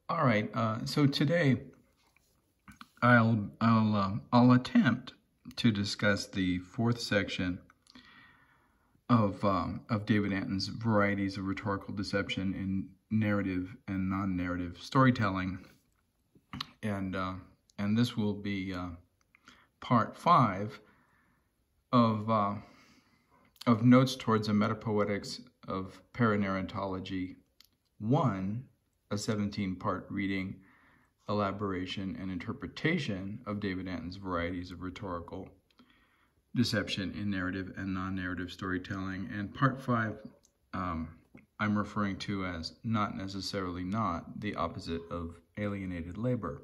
All right. So today, I'll attempt to discuss the fourth section of David Antin's Varieties of Rhetorical Deception in Narrative and Non-Narrative Storytelling, and this will be part 5 of Notes Towards a Metapoetics of Paranarratology 1, a 17-part reading, elaboration, and interpretation of David Antin's Varieties of Rhetorical Deception in Narrative and Non-Narrative Storytelling. And part 5, I'm referring to as Not Necessarily Not, the opposite of alienated labor.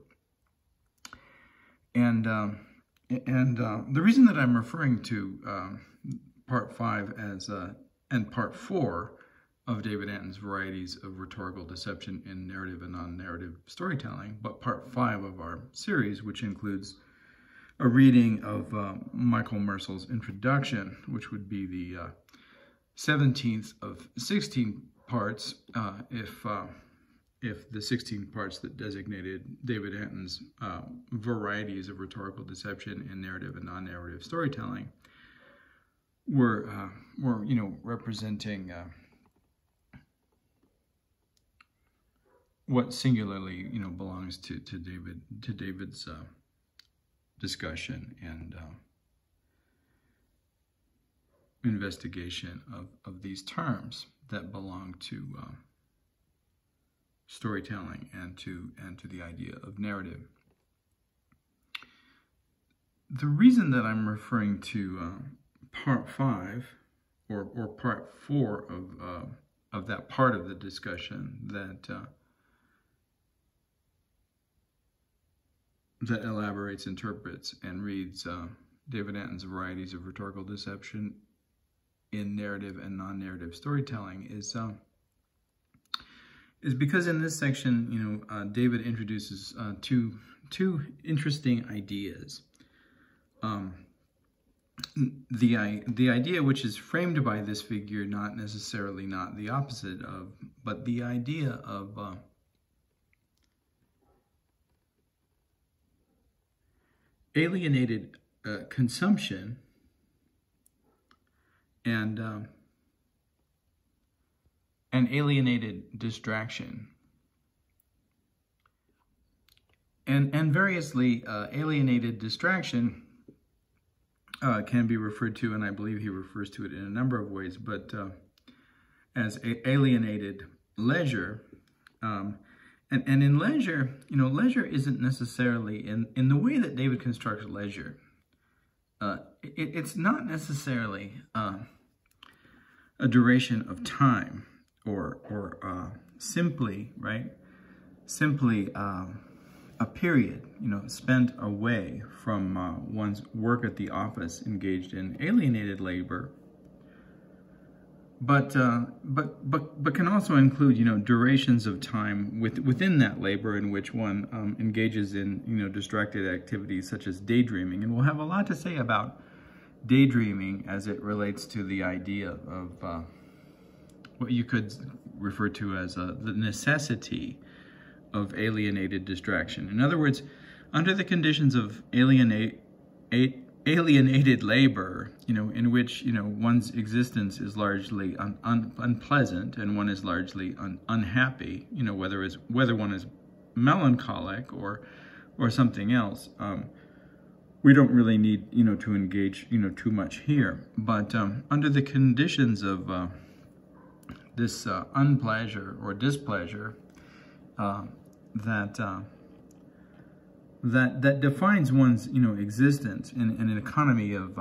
And the reason that I'm referring to part 5 as and part 4 of David Antin's Varieties of Rhetorical Deception in Narrative and Non-Narrative Storytelling, but part 5 of our series, which includes a reading of Michael Mersel's introduction, which would be the 17th of 16 parts, if the 16 parts that designated David Antin's Varieties of Rhetorical Deception in Narrative and Non-Narrative Storytelling were representing what singularly belongs to David's discussion and investigation of these terms that belong to storytelling and to the idea of narrative. The reason that I'm referring to part 5 or part 4 of that part of the discussion that elaborates, interprets, and reads David Antin's Varieties of Rhetorical Deception in Narrative and Non-Narrative Storytelling is because in this section, David introduces two interesting ideas. The idea which is framed by this figure, not necessarily not the opposite of, but the idea of alienated consumption and alienated distraction, and variously alienated distraction can be referred to, and I believe he refers to it in a number of ways, but as alienated leisure. And in leisure, leisure isn't necessarily, in the way that David constructs leisure, it's not necessarily a duration of time or simply a period, spent away from one's work at the office, engaged in alienated labor, but can also include durations of time within that labor in which one engages in distracted activities such as daydreaming. And we'll have a lot to say about daydreaming as it relates to the idea of what you could refer to as the necessity of alienated distraction. In other words, under the conditions of alienated labor, in which one's existence is largely unpleasant and one is largely unhappy, whether one is melancholic or something else, we don't really need to engage too much here. But under the conditions of this unpleasure or displeasure that defines one's existence in an economy of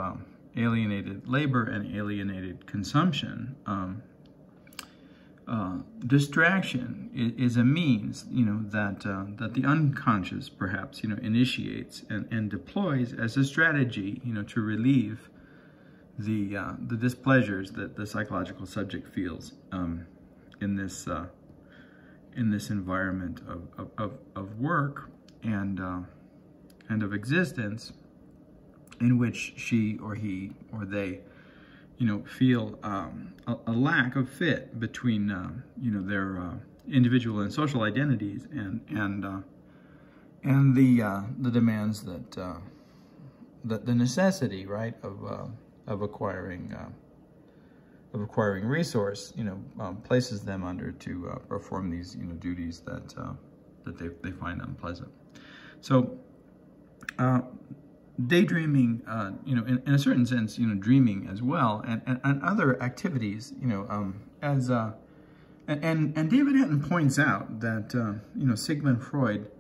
alienated labor and alienated consumption, distraction is a means that the unconscious perhaps initiates and deploys as a strategy to relieve the displeasures that the psychological subject feels in this environment of work and of existence, in which she or he or they feel a lack of fit between their individual and social identities, and the demands that the necessity, right, of acquiring resource, places them under to perform these duties that they find unpleasant. So daydreaming, in a certain sense, dreaming as well, and other activities, and David Antin points out that Sigmund Freud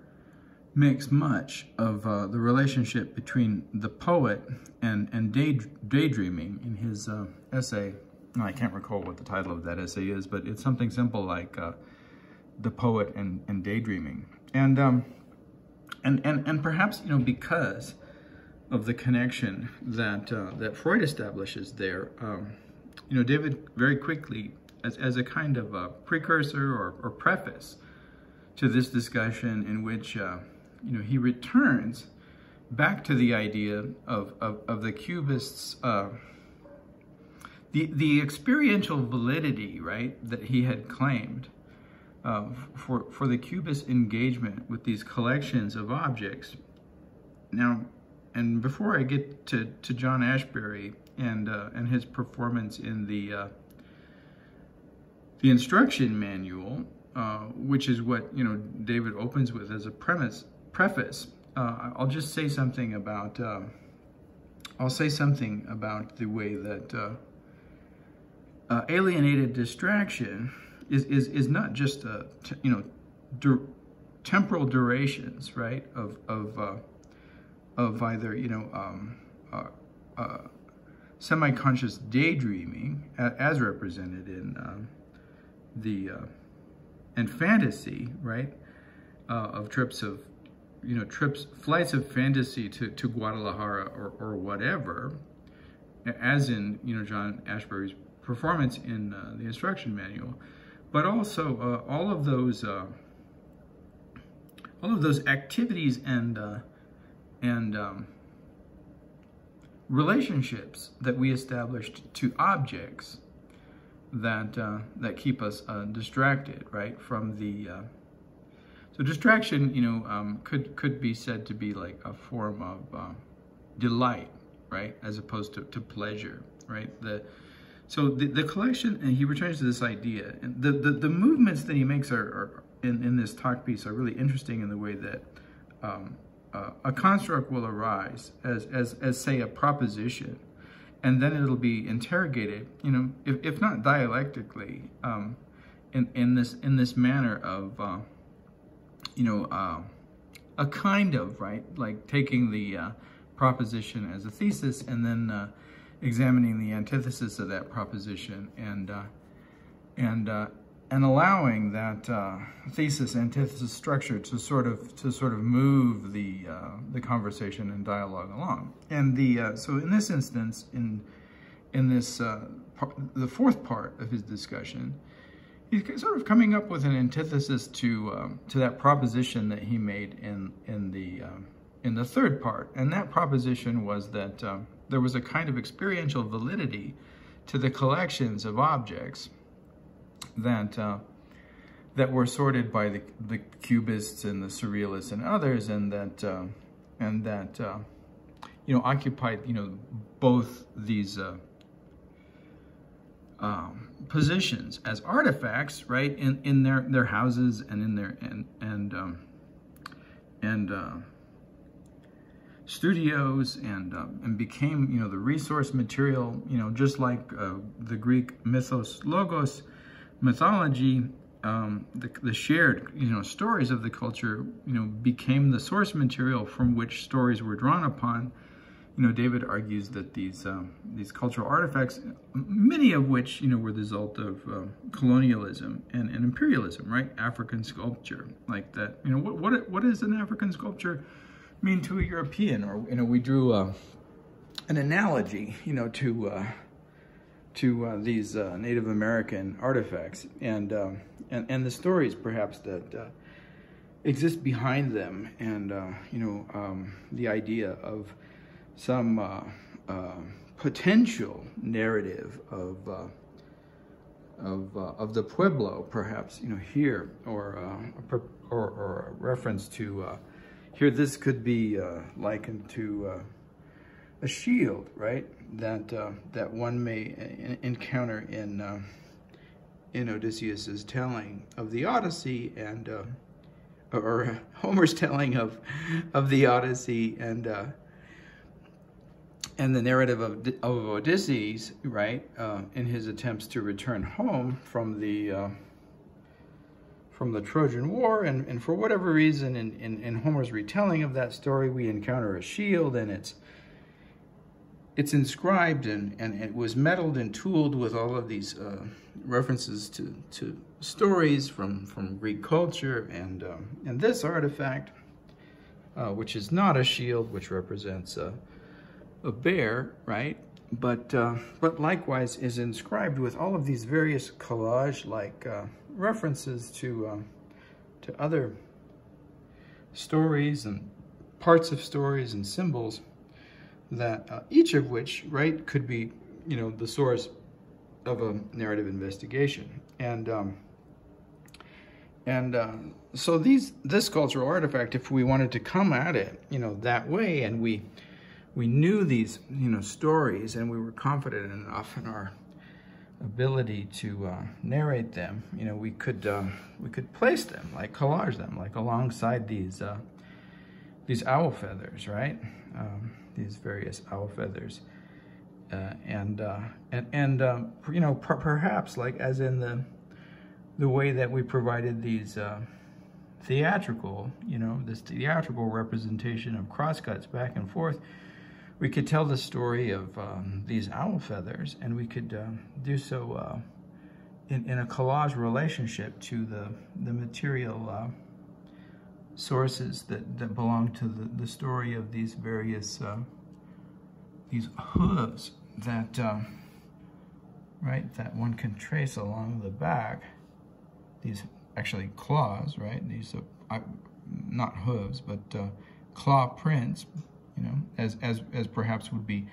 makes much of the relationship between the poet and daydreaming in his essay. I can't recall what the title of that essay is, but it's something simple like "The Poet and Daydreaming," and perhaps because of the connection that Freud establishes there, David very quickly, as a kind of a precursor or preface to this discussion, in which he returns back to the idea of the Cubists, the experiential validity, right, that he had claimed for the Cubist engagement with these collections of objects. Now, and before I get to John Ashbery and his performance in the instruction manual, which is what David opens with as a preface, I'll just say something about the way that alienated distraction is not just temporal durations, right, of either semi-conscious daydreaming as represented in and fantasy, right, of flights of fantasy to Guadalajara or whatever, as in John Ashbery's performance in the instruction manual, but also all of those activities and relationships that we established to objects that keep us distracted, right, from the so distraction could be said to be like a form of delight, right, as opposed to pleasure, right. So the collection, and he returns to this idea, and the movements that he makes are in this talk piece are really interesting in the way that a construct will arise as say a proposition, and then it'll be interrogated, if not dialectically, in this manner of a kind of, right, like taking the proposition as a thesis and then examining the antithesis of that proposition and allowing that thesis antithesis structure to sort of move the conversation and dialogue along. And so in this instance, in this the fourth part of his discussion, he's sort of coming up with an antithesis to that proposition that he made in the third part, and that proposition was that there was a kind of experiential validity to the collections of objects that were sorted by the Cubists and the Surrealists and others, and that occupied both these positions as artifacts, right, in their houses and in their studios, and became the resource material, just like the Greek mythos logos mythology, the shared stories of the culture became the source material from which stories were drawn upon. David argues that these cultural artifacts, many of which were the result of colonialism and imperialism, right? African sculpture, like that. What does an African sculpture mean to a European? Or we drew an analogy, to these Native American artifacts and the stories perhaps that exist behind them, and the idea of some potential narrative of of the pueblo, perhaps, here, or a reference to here. This could be likened to a shield, right? That one may encounter in Odysseus's telling of the Odyssey, and or Homer's telling of the Odyssey, and the narrative of Odysseus, right, in his attempts to return home from the Trojan War, and for whatever reason, in Homer's retelling of that story, we encounter a shield, and it's inscribed, and it was metalled and tooled with all of these references to stories from Greek culture, and this artifact, which is not a shield, which represents a bear, right? But likewise is inscribed with all of these various collage-like references to other stories and parts of stories and symbols, that each of which, right, could be, the source of a narrative investigation. So this cultural artifact, if we wanted to come at it, that way, and we knew these, stories, and we were confident enough in our ability to narrate them, we could place them, like collage them, like alongside these owl feathers, right? These various owl feathers, perhaps, like, as in the way that we provided these theatrical, this theatrical representation of crosscuts back and forth, we could tell the story of these owl feathers, and we could do so in a collage relationship to the material sources that belong to the story of these various these hooves that right, that one can trace along the back. These actually claws, right? These not hooves, but claw prints, as perhaps would be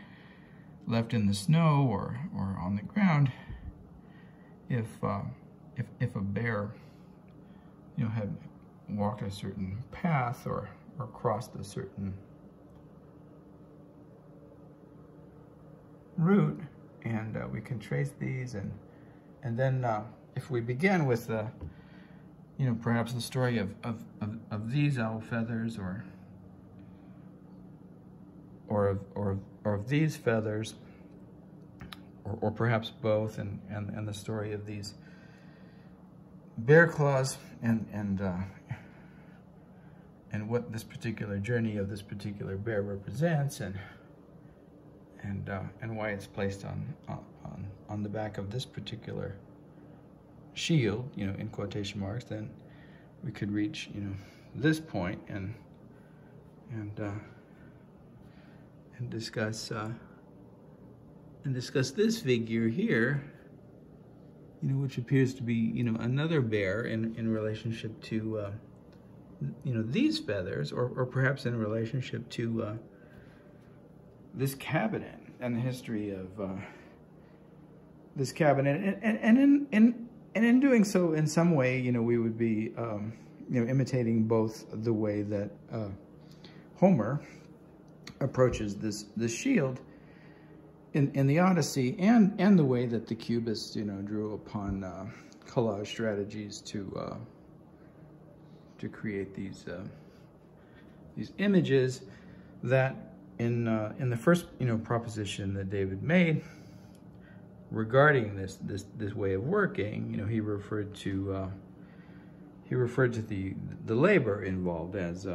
left in the snow or on the ground if a bear, had walked a certain path or crossed a certain route, and we can trace these, and then if we begin with perhaps the story of these owl feathers, or of these feathers, or perhaps both, and the story of these bear claws, and what this particular journey of this particular bear represents, and why it's placed on the back of this particular shield, in quotation marks, then we could reach, this point and discuss this figure here, which appears to be, another bear in relationship to, these feathers, or perhaps in relationship to this cabinet and the history of this cabinet, and in doing so, in some way, we would be, imitating both the way that Homer approaches this shield in the Odyssey, and the way that the Cubists, drew upon collage strategies to create these images that in the first proposition that David made regarding this way of working, he referred to the labor involved as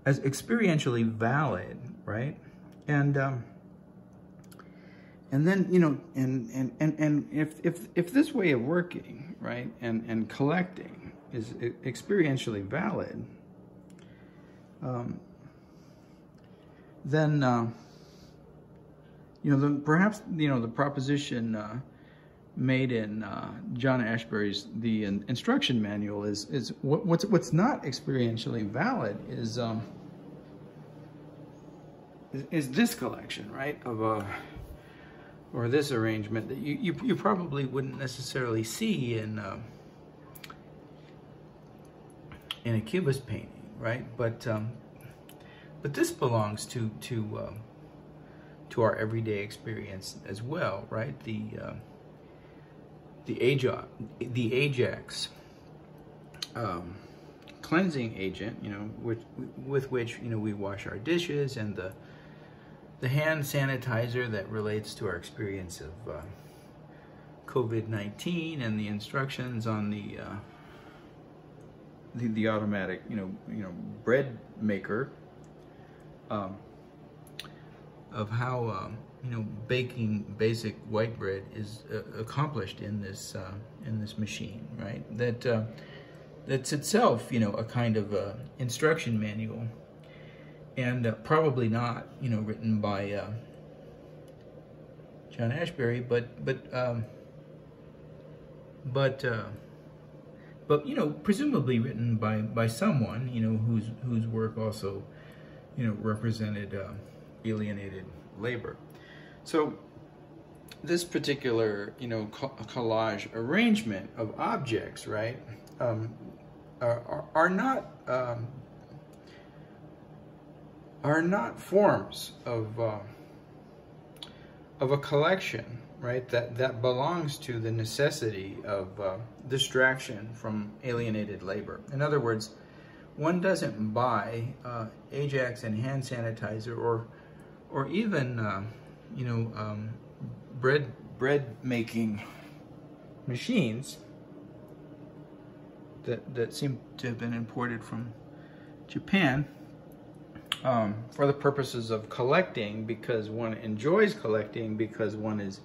experientially valid, right? And then, if this way of working, right, and collecting is experientially valid, then perhaps the proposition made in John Ashbery's The Instruction Manual is what's not experientially valid is this collection, right, of or this arrangement that you probably wouldn't necessarily see in a cubist painting, right? But this belongs to our everyday experience as well, right? The Ajax cleansing agent, with which we wash our dishes, and the hand sanitizer that relates to our experience of COVID-19, and the instructions on the automatic bread maker, of how baking basic white bread is accomplished in this machine, right? That's itself a kind of instruction manual, and probably not written by John Ashbery, but presumably written by someone whose work also represented alienated labor. So this particular collage arrangement of objects, right, are not forms of a collection, right, that belongs to the necessity of distraction from alienated labor. In other words, one doesn't buy Ajax and hand sanitizer, or even bread making machines that seem to have been imported from Japan, for the purposes of collecting, because one enjoys collecting, because one is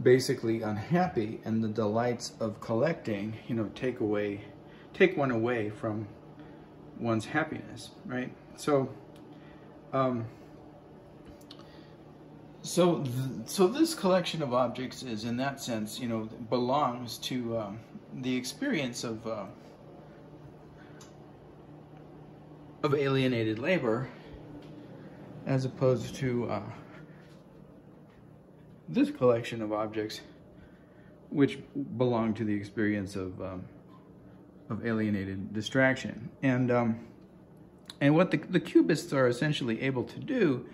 basically unhappy, and the delights of collecting take one away from one's happiness, right? So so this collection of objects is, in that sense, belongs to the experience of alienated labor, as opposed to this collection of objects, which belong to the experience of alienated distraction. And what the cubists are essentially able to do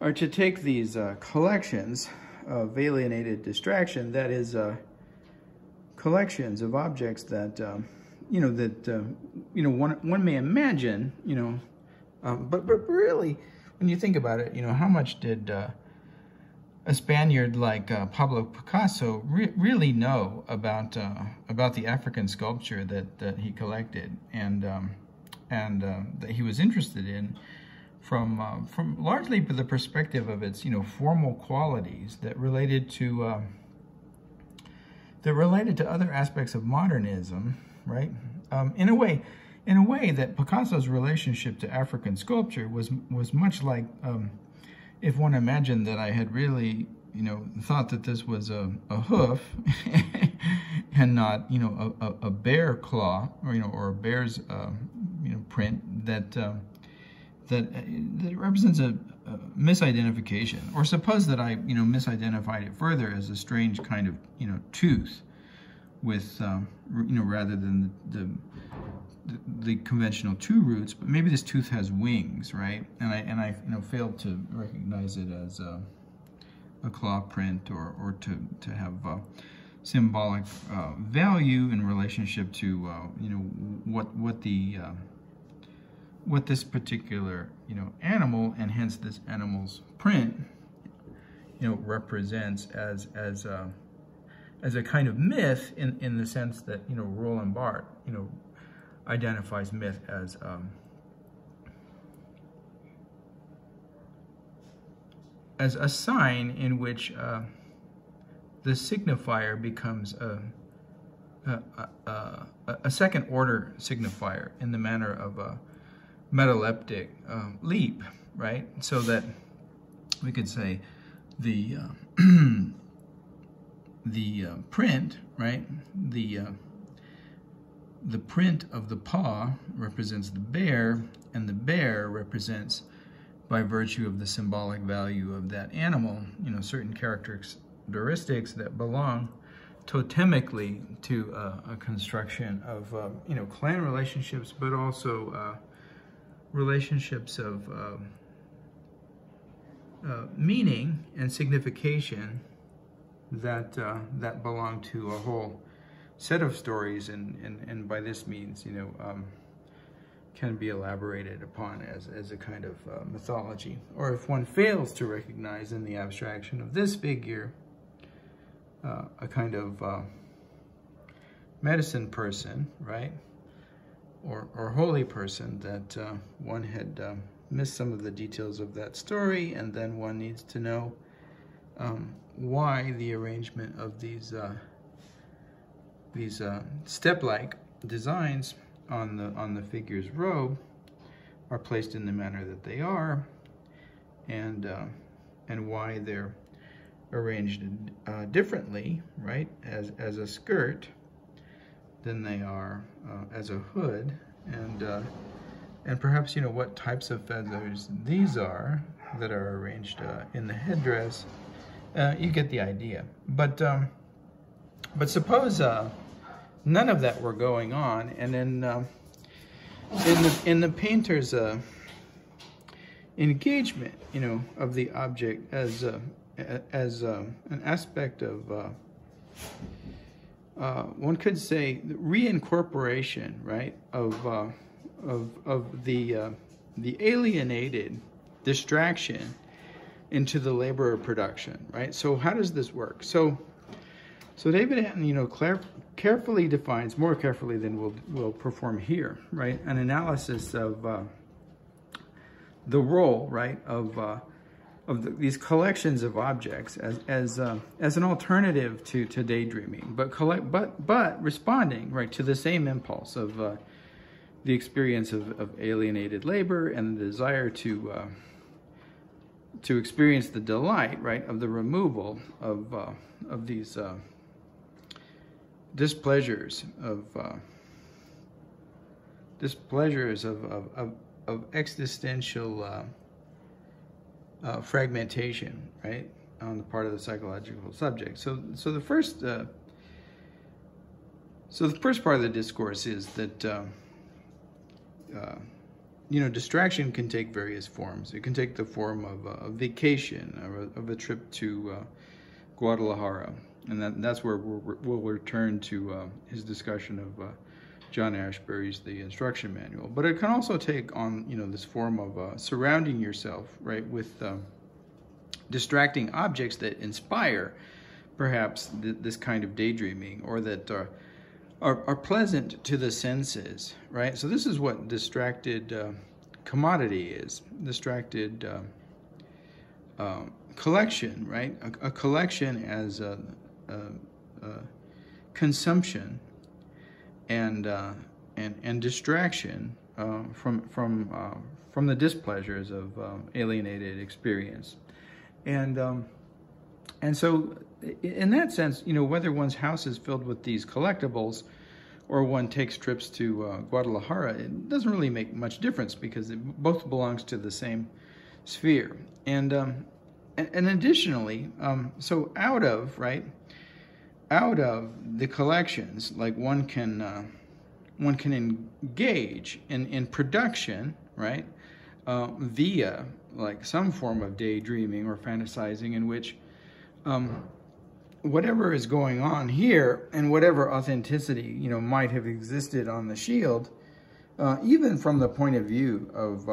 are to take these collections of alienated distraction, that is, collections of objects that one may imagine, but really, when you think about it, how much did a Spaniard like Pablo Picasso really know about the African sculpture that he collected, and that he was interested in, from largely the perspective of its formal qualities that related to other aspects of modernism, right? In a way that Picasso's relationship to African sculpture was much like, if one imagined that I had really thought that this was a hoof and not a bear claw, or a bear's print, that represents a misidentification. Or suppose that I misidentified it further as a strange kind of tooth, with rather than the conventional two roots, but maybe this tooth has wings, right? And I failed to recognize it as a claw print, or to have symbolic value in relationship to what this particular animal, and hence this animal's print represents as a kind of myth, in the sense that Roland Barthes identifies myth as a sign in which the signifier becomes a second order signifier, in the manner of a metaleptic leap, right? So that we could say the print, right? The print of the paw represents the bear, and the bear represents by virtue of the symbolic value of that animal, you know, certain characteristics that belong totemically to a construction of, you know, clan relationships, but also relationships of meaning and signification that that belong to a whole set of stories, and by this means, you know, can be elaborated upon as a kind of mythology. Or if one fails to recognize in the abstraction of this figure a kind of medicine person, right, or holy person, that one had missed some of the details of that story, and then one needs to know why the arrangement of these step-like designs on the figure's robe are placed in the manner that they are, and why they're arranged differently, right, as a skirt than they are as a hood, and perhaps, you know, what types of feathers these are that are arranged in the headdress. You get the idea. But suppose none of that were going on, and then in the painter's engagement, you know, of the object as an aspect of one could say reincorporation, right, of the alienated distraction into the labor of production, right? So how does this work? So David Antin, you know, carefully defines, more carefully than we'll perform here, right, an analysis of the role, right, of these collections of objects as an alternative to daydreaming, but responding, right, to the same impulse of the experience of alienated labor and the desire to experience the delight, right, of the removal of these displeasures of existential fragmentation, right, on the part of the psychological subject. So the first part of the discourse is that you know, distraction can take various forms. It can take the form of a vacation, or of a trip to Guadalajara, and that's where we'll return to his discussion of John Ashbery's The Instruction Manual. But it can also take on, you know, this form of surrounding yourself, right, with distracting objects that inspire, perhaps, this kind of daydreaming, or that are pleasant to the senses, right? So this is what distracted commodity is, distracted collection, right? A collection as a consumption and distraction from the displeasures of alienated experience, and so in that sense, you know, whether one's house is filled with these collectibles or one takes trips to Guadalajara, it doesn't really make much difference, because it both belongs to the same sphere. And additionally, so out of the collections, like one can engage in production, right, via like some form of daydreaming or fantasizing, in which whatever is going on here and whatever authenticity, you know, might have existed on the shield, even from the point of view of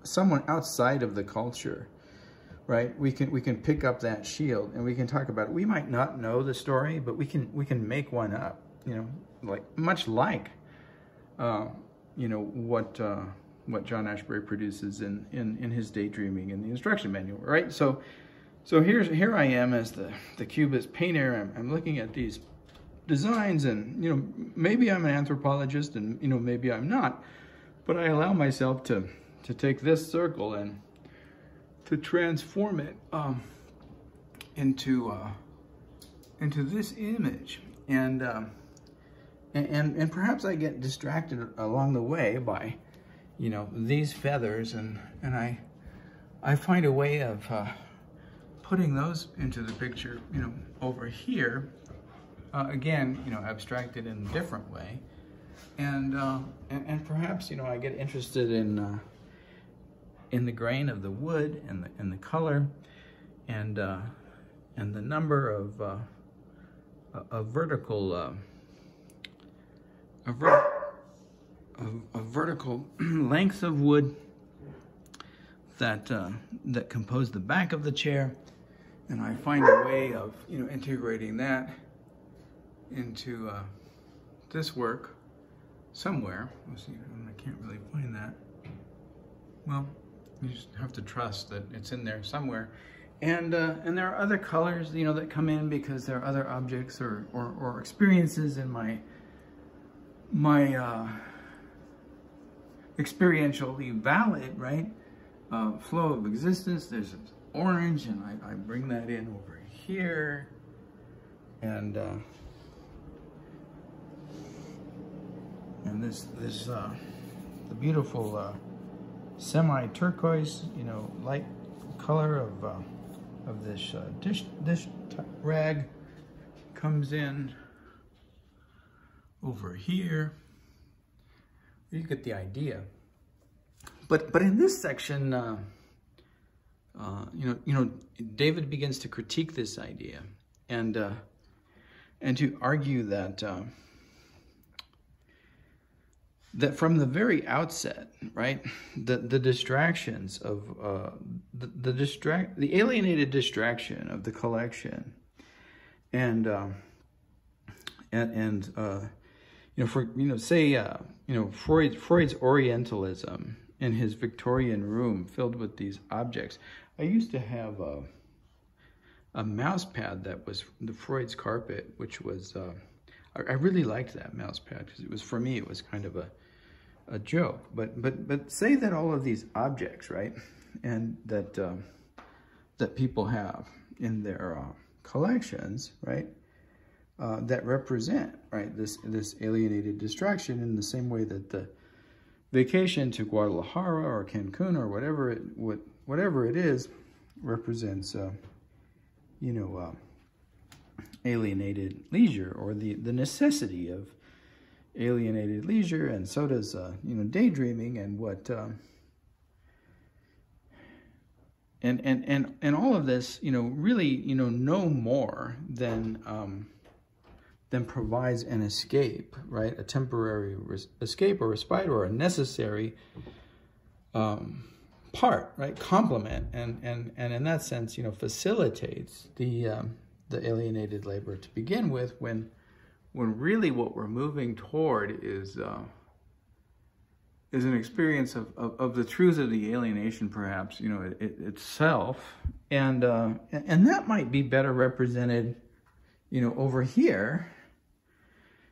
someone outside of the culture, right? We can pick up that shield and we can talk about it. We might not know the story, but we can make one up, you know, like much like you know, what John Ashbery produces in his daydreaming in the instruction manual, right? So here I am as the cubist painter. I'm looking at these designs, and, you know, maybe I'm an anthropologist, and, you know, maybe I'm not, but I allow myself to take this circle and to transform it into this image, and perhaps I get distracted along the way by, you know, these feathers, and I find a way of putting those into the picture, you know, over here, again, you know, abstracted in a different way, and perhaps, you know, I get interested in the grain of the wood and the color, and the number of vertical vertical lengths of wood that that compose the back of the chair, and I find a way of, you know, integrating that into this work somewhere. Let's see, I can't really find that. Well, you just have to trust that it's in there somewhere. And there are other colors, you know, that come in because there are other objects or experiences in my experientially valid, right, flow of existence. There's orange, and I bring that in over here, and this the beautiful semi-turquoise, you know, light color of this dish rag comes in over here. You get the idea. But in this section, you know, David begins to critique this idea and to argue that that from the very outset, right, the distractions of the alienated distraction of the collection, and you know, for, you know, say, you know, Freud's Orientalism in his Victorian room filled with these objects. I used to have a mouse pad that was the Freud's carpet, which was, I really liked that mouse pad because it was, for me, it was kind of a joke. But say that all of these objects, right, and that that people have in their collections, right, that represent, right, this alienated distraction, in the same way that the vacation to Guadalajara or Cancun or whatever it is represents, you know, alienated leisure, or the necessity of alienated leisure, and so does you know, daydreaming, and what and all of this, you know, really, you know, no more than provides an escape, right? A temporary escape or respite, or a necessary part, right? Complement, and in that sense, you know, facilitates the alienated labor to begin with, when really what we're moving toward is an experience of the truth of the alienation, perhaps, you know, itself, and that might be better represented, you know, over here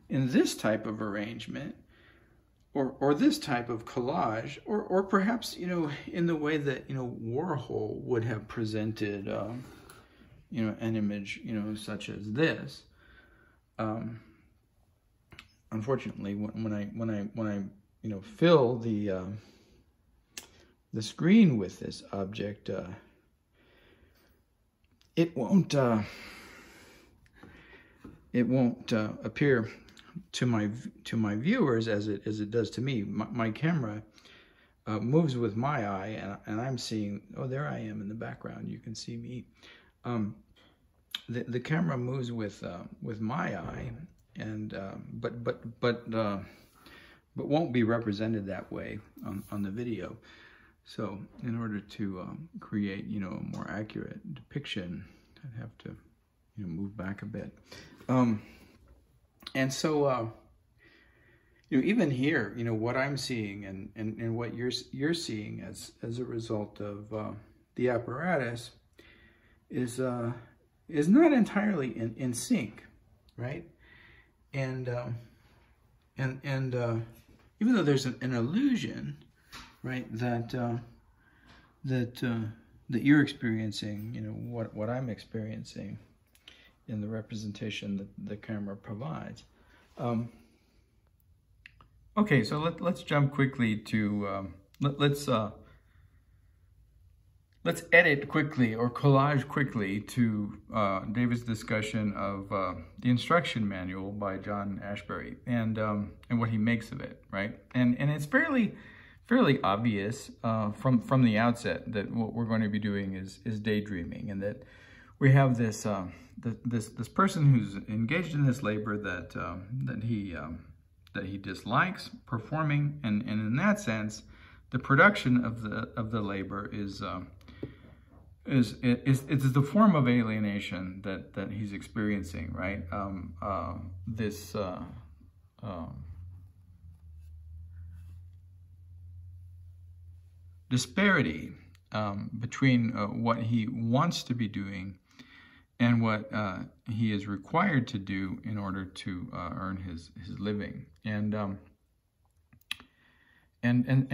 in this type of arrangement, or this type of collage, or perhaps, you know, in the way that, you know, Warhol would have presented, you know, an image, you know, such as this. Unfortunately, when I you know, fill the screen with this object, it won't appear to my viewers as it does to me. My camera moves with my eye, and I'm seeing, oh, there I am in the background. You can see me. The camera moves with my eye, and but won't be represented that way on the video. So in order to create, you know, a more accurate depiction, I'd have to, you know, move back a bit. And so, you know, even here, you know, what I'm seeing and what you're seeing as a result of the apparatus is not entirely in sync, right? And even though there's an illusion, right, that you're experiencing, you know, what I'm experiencing in the representation that the camera provides. Okay, so let's jump quickly to let's edit quickly or collage quickly to David's discussion of the instruction manual by John Ashbery and what he makes of it, right? And it's fairly obvious from the outset that what we're going to be doing is daydreaming, and that we have this this person who's engaged in this labor that he dislikes performing, and in that sense, the production of the labor is the form of alienation that he's experiencing, right? This disparity between what he wants to be doing and what he is required to do in order to earn his living, and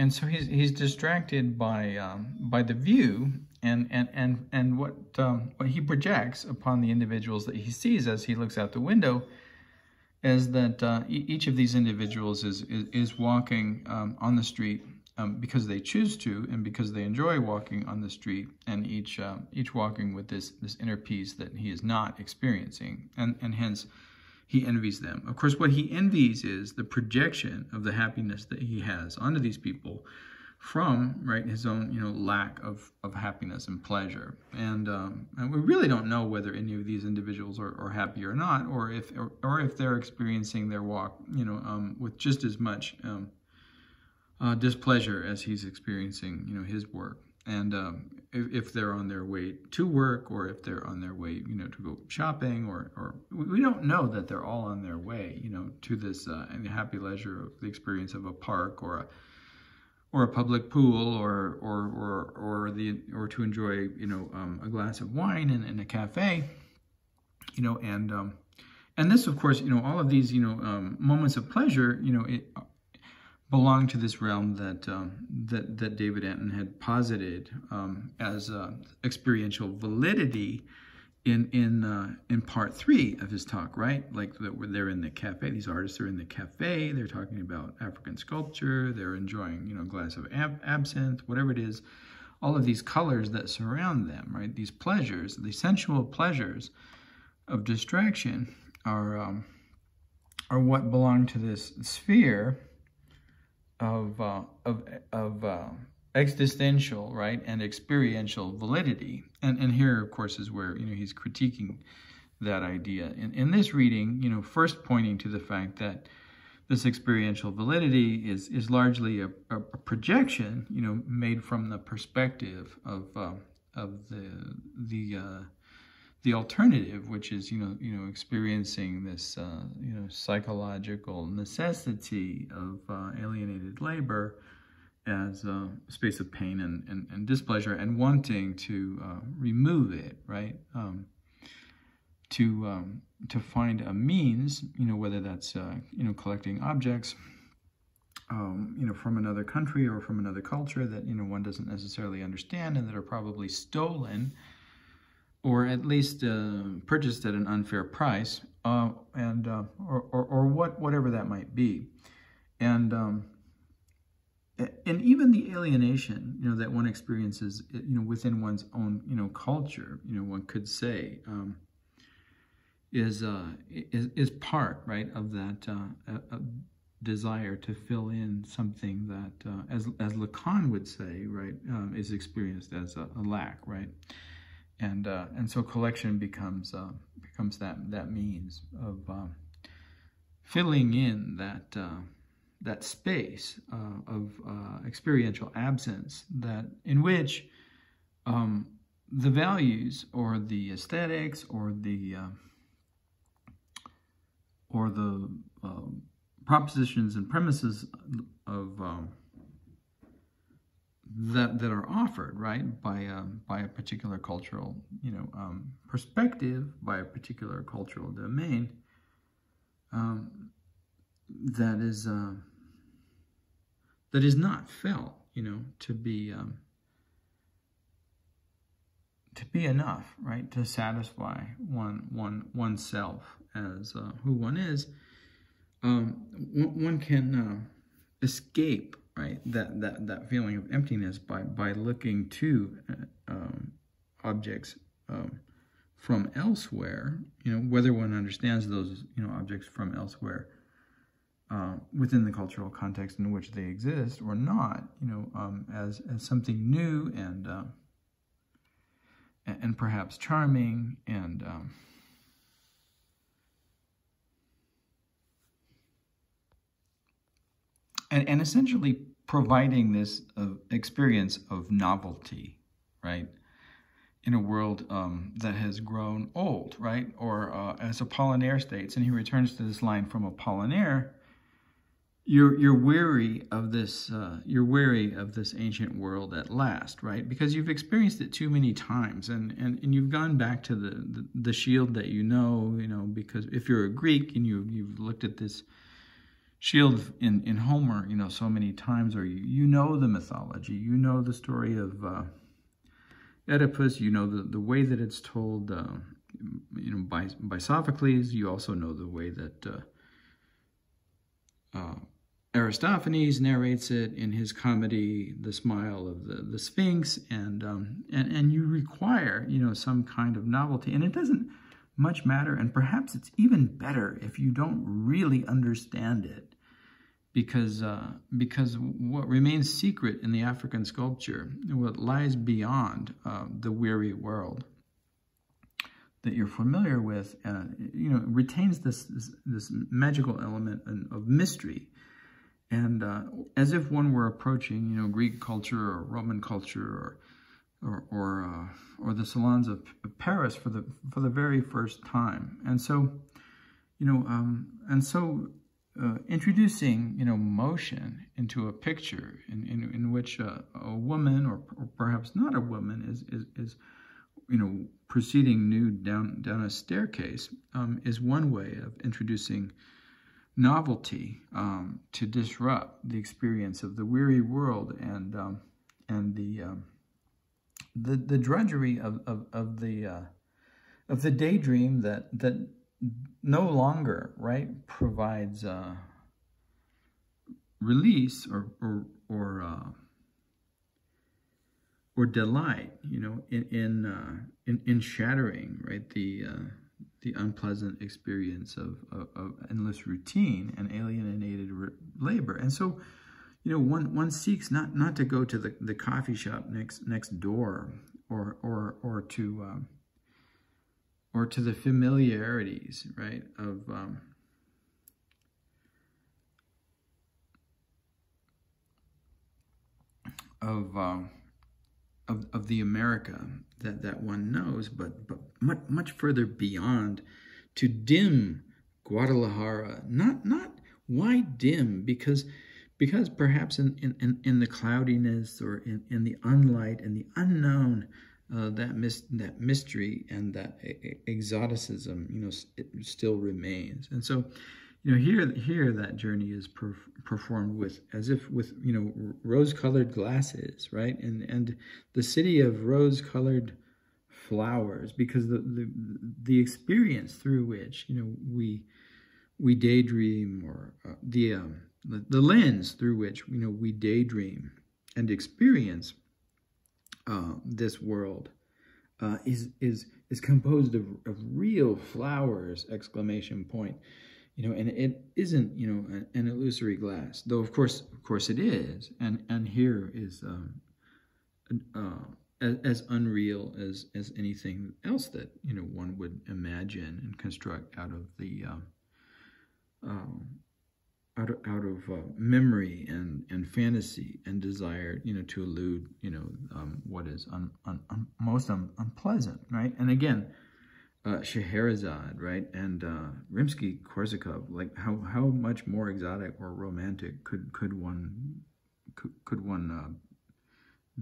so he's distracted by the view and what he projects upon the individuals that he sees as he looks out the window, is that each of these individuals is walking on the street because they choose to, and because they enjoy walking on the street, and each walking with this inner peace that he is not experiencing, and hence he envies them. Of course, what he envies is the projection of the happiness that he has onto these people from, right, his own, lack of happiness and pleasure. And we really don't know whether any of these individuals are happy or not, or if they're experiencing their walk, with just as much displeasure as he's experiencing, his work. And if they're on their way to work, or if they're on their way, to go shopping, or we don't know that they're all on their way, to this happy leisure of the experience of a park or a public pool, or to enjoy, a glass of wine in a cafe, and this, of course, all of these, moments of pleasure, it belong to this realm that David Antin had posited as experiential validity in part 3 of his talk, right? Like they're in the cafe. These artists are in the cafe. They're talking about African sculpture. They're enjoying, a glass of absinthe, whatever it is. All of these colors that surround them, right? These pleasures, the sensual pleasures of distraction, are what belong to this sphere of existential, right, and experiential validity. And here, of course, is where, he's critiquing that idea. In this reading, first pointing to the fact that this experiential validity is largely a projection, made from the perspective of the alternative, which is, experiencing this, psychological necessity of alienated labor as a space of pain and displeasure, and wanting to remove it, right? To find a means, whether that's, collecting objects, from another country or from another culture that, one doesn't necessarily understand, and that are probably stolen, or at least purchased at an unfair price, or whatever that might be, and even the alienation, that one experiences, within one's own, culture, one could say, is part, right, of that desire to fill in something that, as Lacan would say, right, is experienced as a lack, right. And so collection becomes that means of filling in that space of experiential absence, in which the values or the aesthetics or the propositions and premises of that are offered, right, by a particular cultural, perspective, by a particular cultural domain, that is not felt, to be enough, right, to satisfy oneself as who one is. One can escape right? That feeling of emptiness by looking to objects from elsewhere, whether one understands those, objects from elsewhere within the cultural context in which they exist or not, as something new and perhaps charming and essentially providing this experience of novelty, right? In a world that has grown old, right? Or as Apollinaire states, and he returns to this line from Apollinaire, you're weary of this. You're weary of this ancient world at last, right? Because you've experienced it too many times, and you've gone back to the shield that you know. Because if you're a Greek and you've looked at this shield in Homer, so many times, or you know the mythology, you know the story of Oedipus, the way that it's told, by Sophocles. You also know the way that Aristophanes narrates it in his comedy, The Smile of the Sphinx, and you require, some kind of novelty, and it doesn't much matter, and perhaps it's even better if you don't really understand it, because what remains secret in the African sculpture, what lies beyond the weary world that you're familiar with, retains this magical element of mystery, and as if one were approaching, Greek culture or Roman culture or the salons of Paris for the very first time. And so, introducing, motion into a picture in which a woman, or perhaps not a woman, is proceeding nude down a staircase, is one way of introducing novelty to disrupt the experience of the weary world and the drudgery of the daydream that no longer, right, provides release or delight, in shattering, right, the unpleasant experience of endless routine and alienated labor. And so, one seeks not to go to the coffee shop next door or to the familiarities, right, of the America that one knows, but much further beyond, to dim Guadalajara. Not why dim? Because perhaps in the cloudiness or in the unlight and the unknown, that mystery and that exoticism, it still remains. And so, here that journey is performed with rose-colored glasses, right, and the city of rose-colored flowers, because the experience through which we daydream, or the lens through which we daydream and experience this world is composed of real flowers! Exclamation point. And it isn't, an illusory glass, though of course it is, and here is as unreal as anything else that one would imagine and construct out of the out of memory and fantasy and desire, to elude what is most unpleasant, right? And again, Scheherazade, right, and Rimsky-Korsakov, like how much more exotic or romantic could one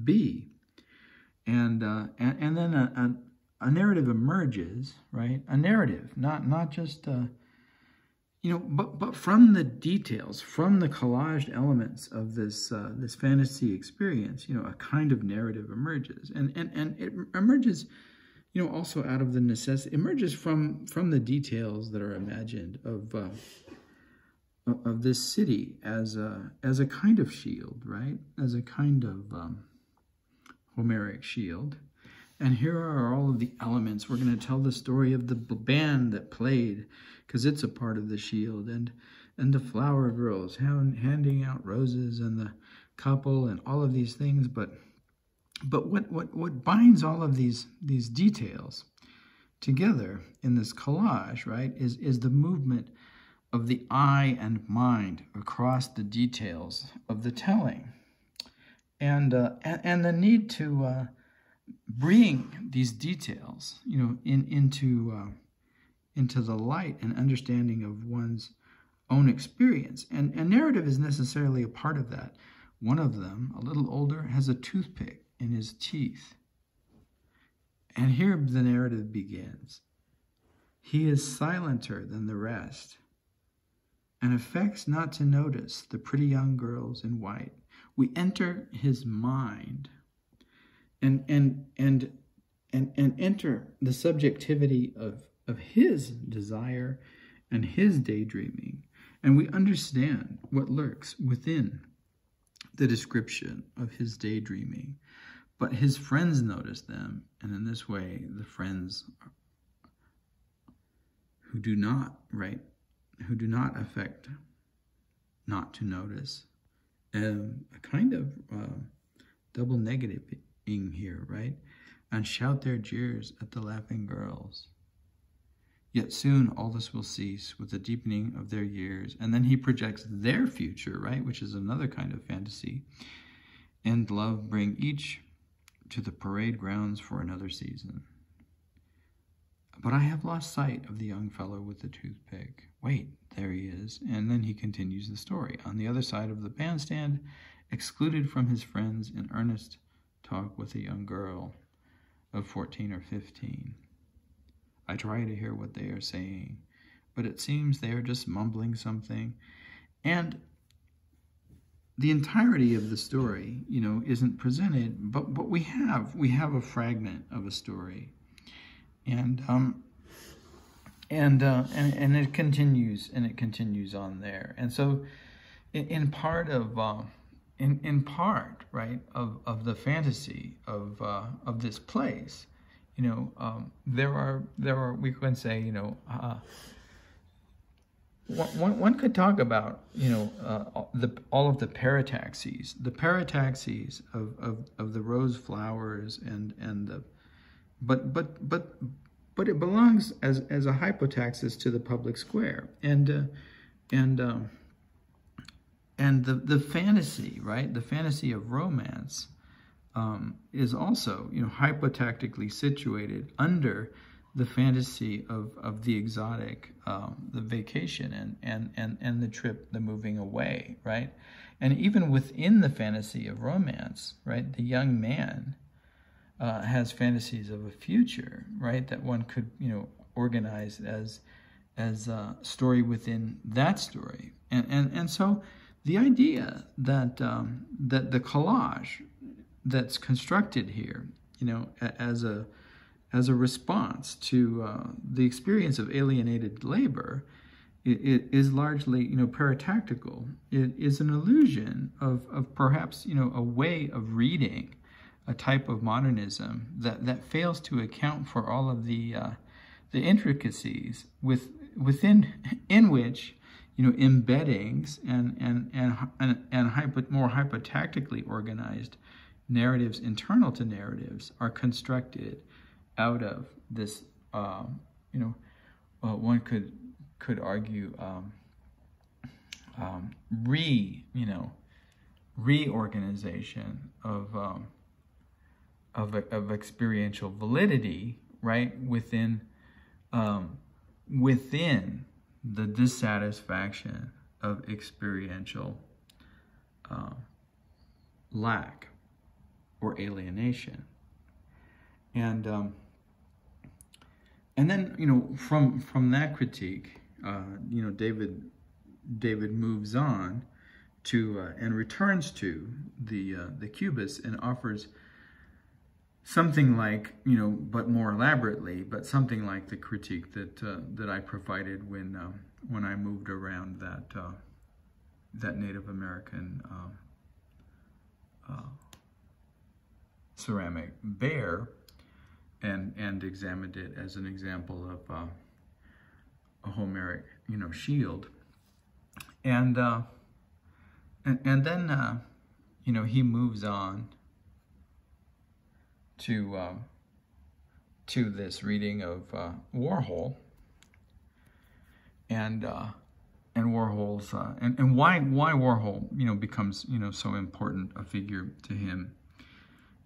be? And then a narrative emerges, right? A narrative, not just but from the details, from the collaged elements of this fantasy experience, a kind of narrative emerges, and it emerges, also out of the necessity, emerges from the details that are imagined of this city as a kind of shield, right? As a kind of Homeric shield. And here are all of the elements. We're going to tell the story of the band that played, because it's a part of the shield, and the flower girls handing out roses, and the couple, and all of these things. But what binds all of these details together in this collage, right, is the movement of the eye and mind across the details of the telling, and the need to bring these details, into the light and understanding of one's own experience. And narrative is necessarily a part of that. One of them, a little older, has a toothpick in his teeth. And here the narrative begins. He is silenter than the rest, and affects not to notice the pretty young girls in white. We enter his mind and enter the subjectivity of his desire and his daydreaming. And we understand what lurks within the description of his daydreaming. But his friends notice them, and in this way, the friends who do not affect not to notice, a kind of double negative here, right? And shout their jeers at the laughing girls. Yet soon all this will cease with the deepening of their years. And then he projects their future, right? Which is another kind of fantasy. And love bring each to the parade grounds for another season. But I have lost sight of the young fellow with the toothpick. Wait, there he is. And then he continues the story. On the other side of the bandstand, excluded from his friends in earnest talk with a young girl of 14 or 15. I try to hear what they are saying, but it seems they are just mumbling something. And the entirety of the story, isn't presented, but we have a fragment of a story. And it continues on there. And so in part, right, of the fantasy of this place, there are we can say, one could talk about all of the parataxes of the rose flowers and the but it belongs as a hypotaxis to the public square, and the fantasy, right, the fantasy of romance is also hypotactically situated under the fantasy of the exotic, the vacation and the trip, the moving away, right? And even within the fantasy of romance, right, the young man has fantasies of a future, right, that one could organize as a story within that story, and so the idea that that the collage that's constructed here, as a response to the experience of alienated labor, it is largely paratactical. It is an illusion of perhaps a way of reading a type of modernism that fails to account for all of the intricacies within which embeddings and more hypotactically organized narratives internal to narratives are constructed out of this one could argue reorganization of experiential validity, right, within the dissatisfaction of experiential lack or alienation. And then from that critique, David moves on to and returns to the Cubists and offers something like, but more elaborately, but something like the critique that I provided when I moved around Native American ceramic bear, and examined it as an example of a Homeric, shield, and then he moves on to this reading of Warhol, and Warhol's and why Warhol becomes so important a figure to him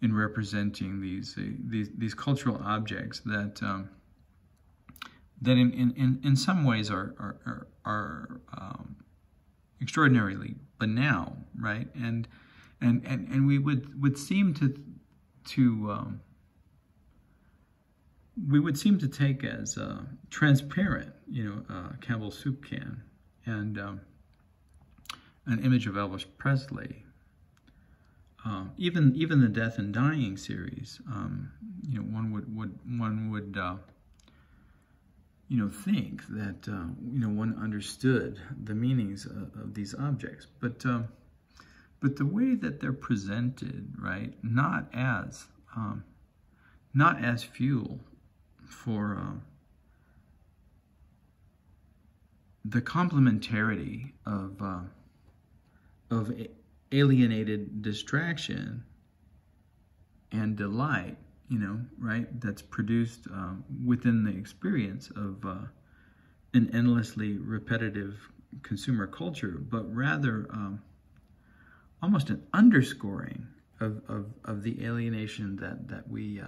in representing these cultural objects that in some ways are extraordinarily banal, right? And we would seem to take as transparent, Campbell's soup can, and an image of Elvis Presley. Even the Death and Dying series, one would think that one understood the meanings of these objects, but the way that they're presented, right, not as fuel for the complementarity of alienated distraction and delight, right, that's produced within the experience of an endlessly repetitive consumer culture, but rather almost an underscoring of the alienation that we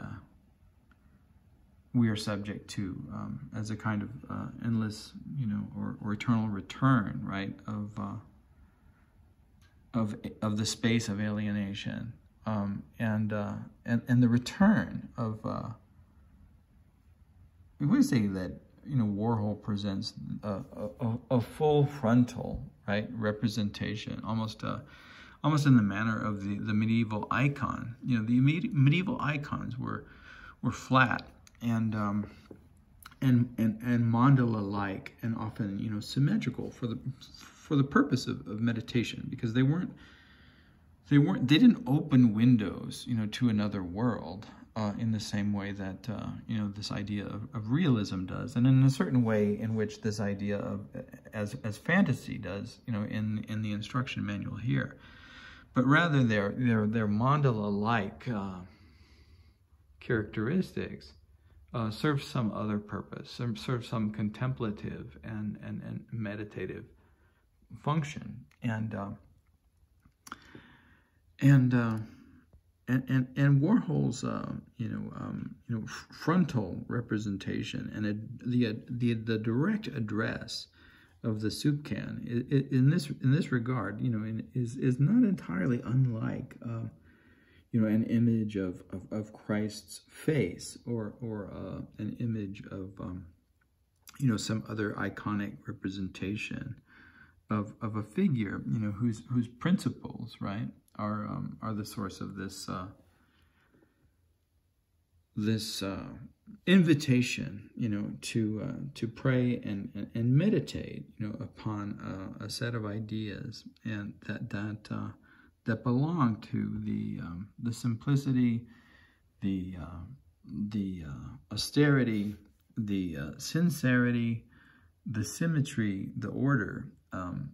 are subject to as a kind of endless, or eternal return, right, of the space of alienation, and the return of. We would say that Warhol presents a full frontal, right, representation, almost in the manner of the medieval icon. The medieval icons were flat and mandala-like, and often symmetrical for the purpose of meditation, because they didn't open windows to another world in the same way that this idea of realism does, and in a certain way in which this idea of as fantasy does in the instruction manual here. But rather their mandala-like characteristics serve some other purpose, serve some contemplative and meditative function, and Warhol's frontal representation and the direct address of the soup can in this regard is not entirely unlike an image of Christ's face, or an image of some other iconic representation of a figure whose principles, right, are the source of this invitation to pray and meditate upon a set of ideas, and that belong to the simplicity, the austerity, the sincerity, the symmetry, the order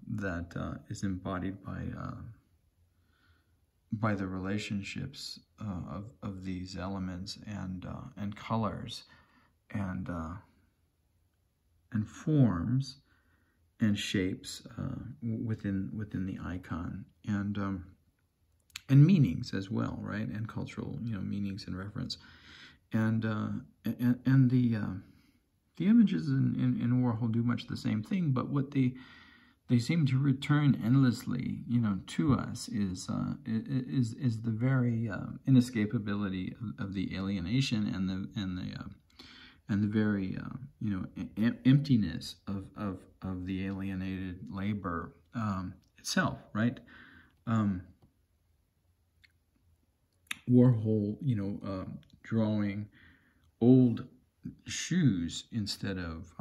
that is embodied by the relationships of these elements and colors and forms and shapes within the icon, and meanings as well, right, and cultural meanings and reference, and the images in Warhol do much the same thing, but what they seem to return endlessly to us is the very inescapability of the alienation and the very emptiness of the alienated labor itself, right? Warhol, drawing old shoes instead of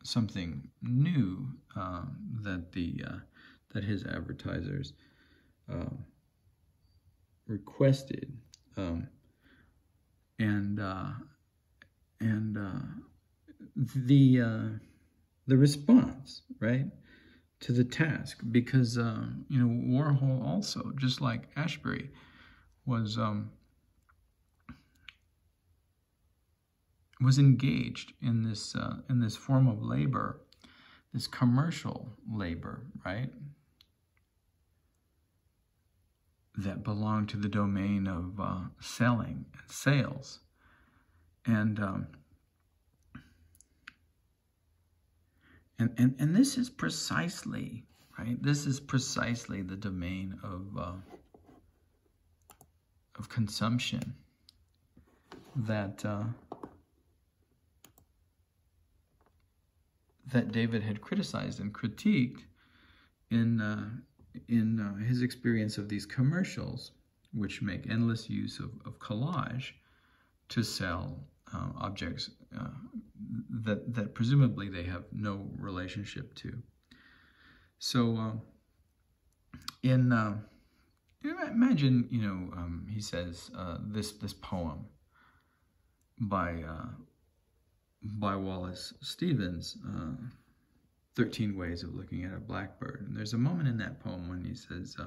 something new that his advertisers requested, and the response, right, to the task, because Warhol also, just like Ashbery, was engaged in this form of labor, this commercial labor, right, that belonged to the domain of selling and sales, and this is precisely, right, this is precisely the domain of consumption that David had criticized and critiqued in his experience of these commercials, which make endless use of collage to sell objects that presumably they have no relationship to. So imagine, he says this poem by Wallace Stevens, 13 Ways of Looking at a Blackbird. And there's a moment in that poem when he says,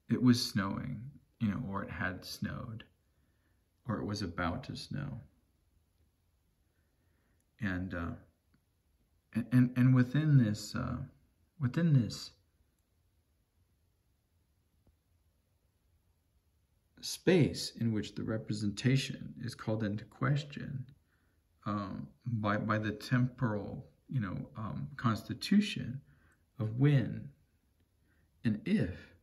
it was snowing, or it had snowed, or it was about to snow. And within this space in which the representation is called into question by the temporal, constitution of when and if,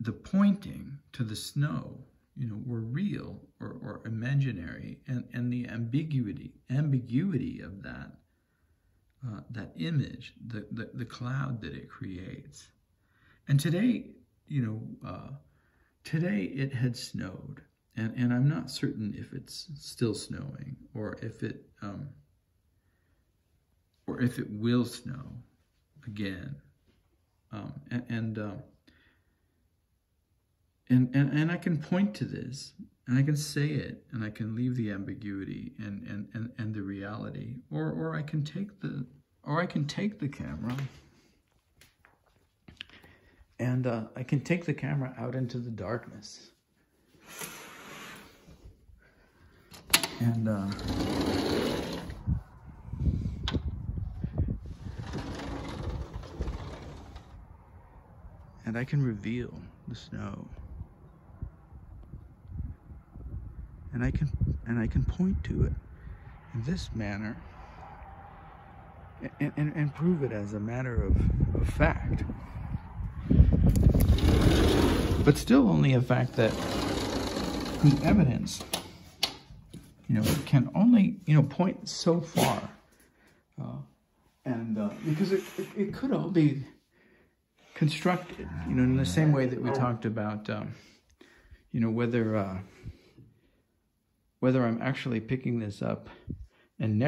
the pointing to the snow, were real or imaginary, and the ambiguity of that image, the cloud that it creates. And today, today it had snowed, and I'm not certain if it's still snowing or if it will snow again, and I can point to this, and I can say it, and I can leave the ambiguity and the reality, or I can take the camera, and I can take the camera out into the darkness, and I can reveal the snow. And I can point to it in this manner and prove it as a matter of fact. But still only a fact that whose evidence, can only, point so far. Because it could all be constructed, in the same way that we talked about, whether I'm actually picking this up and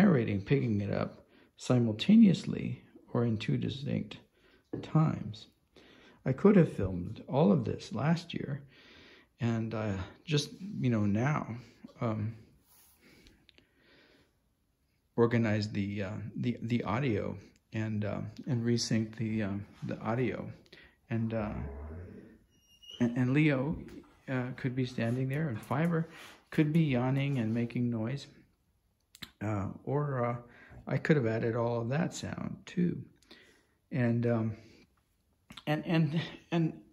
picking it up simultaneously or in two distinct times. I could have filmed all of this last year and just, now organize the audio and resync the audio. And Leo could be standing there, and Fiverr could be yawning and making noise, or I could have added all of that sound too, and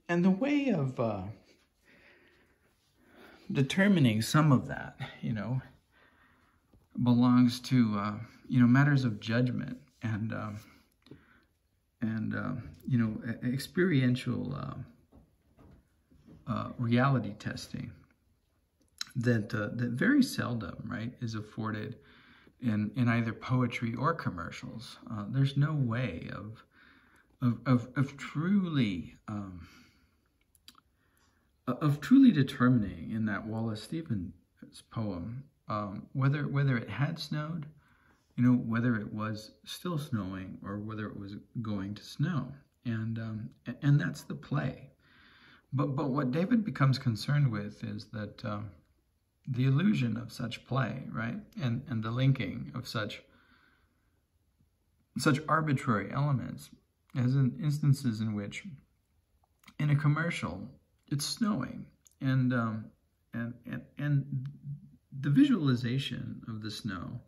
the way of determining some of that, belongs to matters of judgment and experiential reality testing. That very seldom, right, is afforded in either poetry or commercials. There's no way of truly determining in that Wallace Stevens poem whether it had snowed, you know, whether it was still snowing or whether it was going to snow, and that's the play. But what David becomes concerned with is that the illusion of such play, right, and the linking of such arbitrary elements, as in instances in which, in a commercial, it's snowing, and the visualization of the snow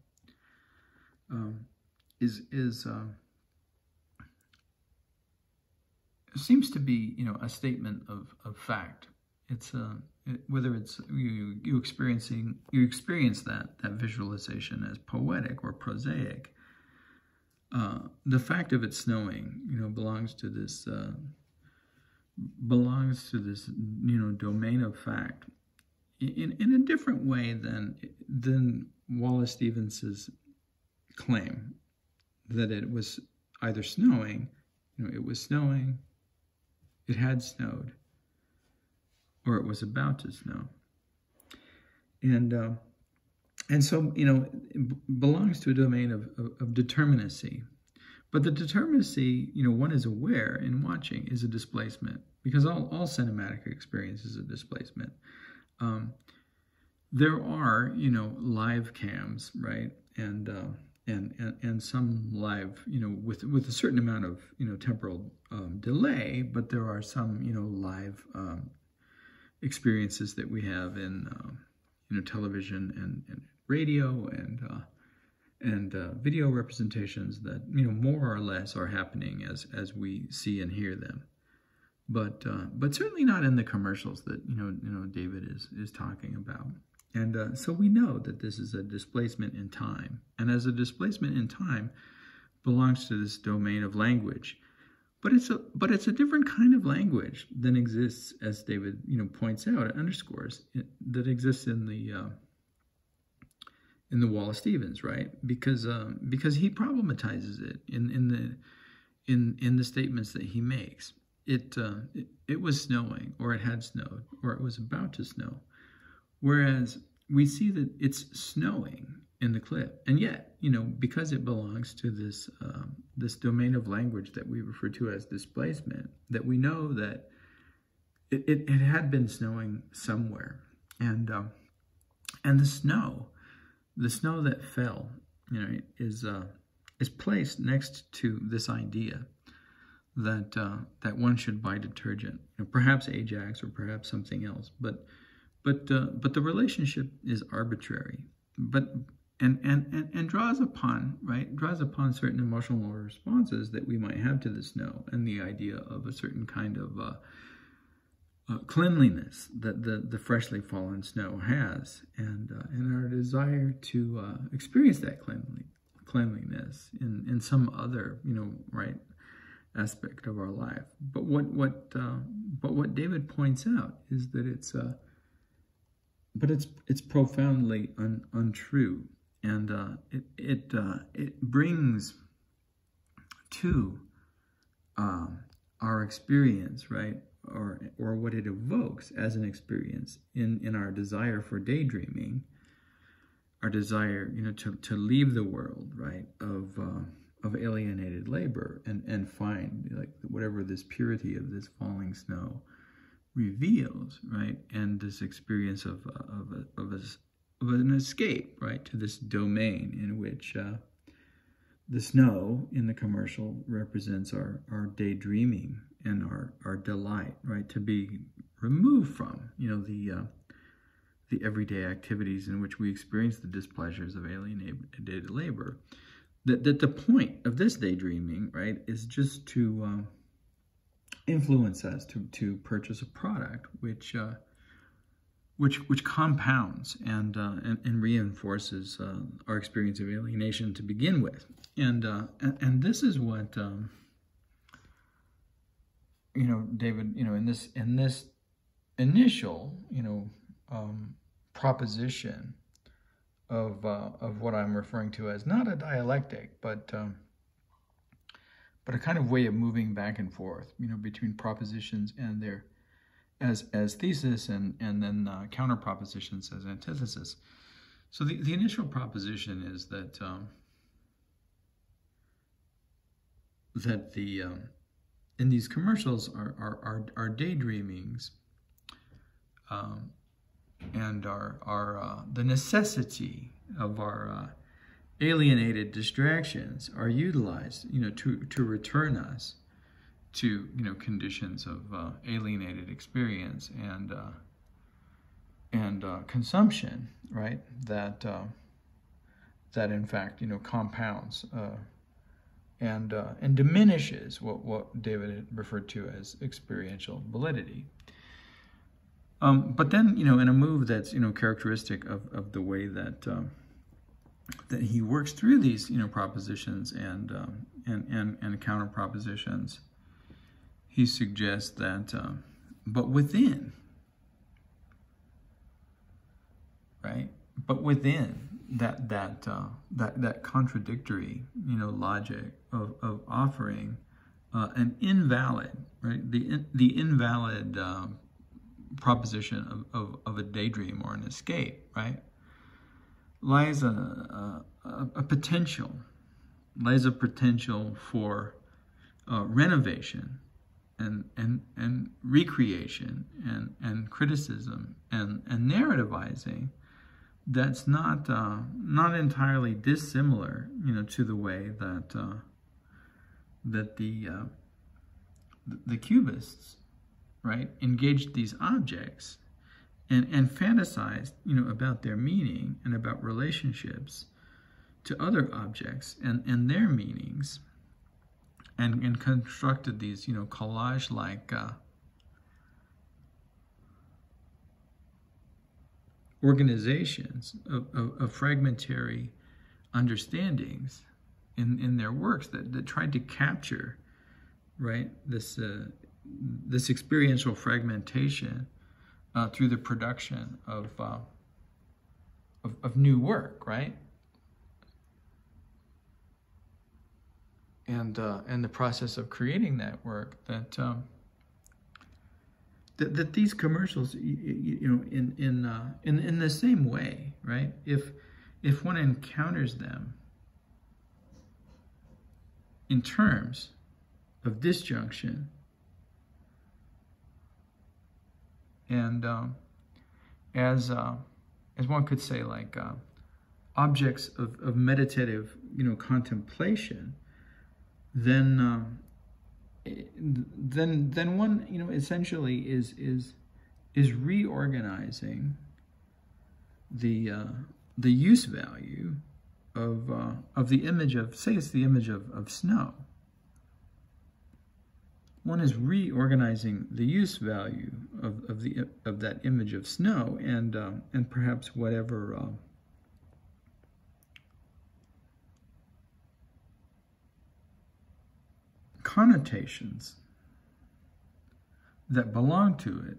seems to be, you know, a statement of fact. It's whether it's you experience that visualization as poetic or prosaic. The fact of it snowing, you know, belongs to this you know, domain of fact in a different way than Wallace Stevens's claim that it was either snowing, you know, it was snowing, it had snowed, or it was about to snow. And so, you know, it belongs to a domain of determinacy. But the determinacy, you know, one is aware in watching is a displacement, because all cinematic experience is a displacement. There are, you know, live cams, right, and some live, you know, with a certain amount of, you know, temporal delay, but there are some, you know, live experiences that we have in you know, television and radio and video representations that, you know, more or less are happening as we see and hear them, but certainly not in the commercials that you know David is talking about. And so we know that this is a displacement in time, and as a displacement in time belongs to this domain of language. But it's a different kind of language than exists, as David, you know, points out, underscores, that exists in the Wallace Stevens, right? Because he problematizes it in the statements that he makes. It was snowing, or it had snowed, or it was about to snow, whereas we see that it's snowing in the clip, and yet, you know, because it belongs to this this domain of language that we refer to as displacement, that we know that it had been snowing somewhere, and the snow that fell, you know, is placed next to this idea that one should buy detergent, you know, perhaps Ajax or perhaps something else, but the relationship is arbitrary, and draws upon certain emotional responses that we might have to the snow, and the idea of a certain kind of cleanliness that the freshly fallen snow has, and our desire to experience that cleanliness in some other, you know, right, aspect of our life. But what David points out is that it's profoundly untrue, and it brings to our experience, right, or what it evokes as an experience in our desire for daydreaming, our desire, you know, to leave the world, right, of alienated labor and find, like, whatever this purity of this falling snow reveals, right, and this experience of an escape, right, to this domain in which the snow in the commercial represents our daydreaming and our delight, right, to be removed from, you know, the everyday activities in which we experience the displeasures of alienated labor. That the point of this daydreaming, right, is just to influence us to purchase a product which compounds and reinforces our experience of alienation to begin with, and this is what you know, David, you know, in this initial, you know, proposition of what I'm referring to as not a dialectic, but a kind of way of moving back and forth, you know, between propositions and their as thesis and then counter propositions as antithesis. So the initial proposition is that in these commercials are daydreamings and are the necessity of our alienated distractions are utilized, to return us to conditions of alienated experience and consumption, right? That in fact compounds and diminishes what David had referred to as experiential validity. But then in a move that's characteristic of the way that that he works through these propositions and counter propositions, he suggests that but within, right? But within that contradictory, logic of offering an invalid, right? The invalid proposition of a daydream or an escape, right? Lies a potential for renovation and recreation and criticism and narrativizing that's not entirely dissimilar, to the way that the Cubists, right, engaged these objects and fantasized, about their meaning and about relationships to other objects and their meanings, and constructed these, collage-like organizations of fragmentary understandings in their works that tried to capture, right, this experiential fragmentation through the production of new work, right? And the process of creating that work, that these commercials, in the same way, right? If one encounters them in terms of disjunction and as one could say, like objects of meditative, contemplation, then one, essentially is reorganizing the use value of the image of, say it's the image of snow. One is reorganizing the use value of that image of snow and perhaps whatever connotations that belong to it,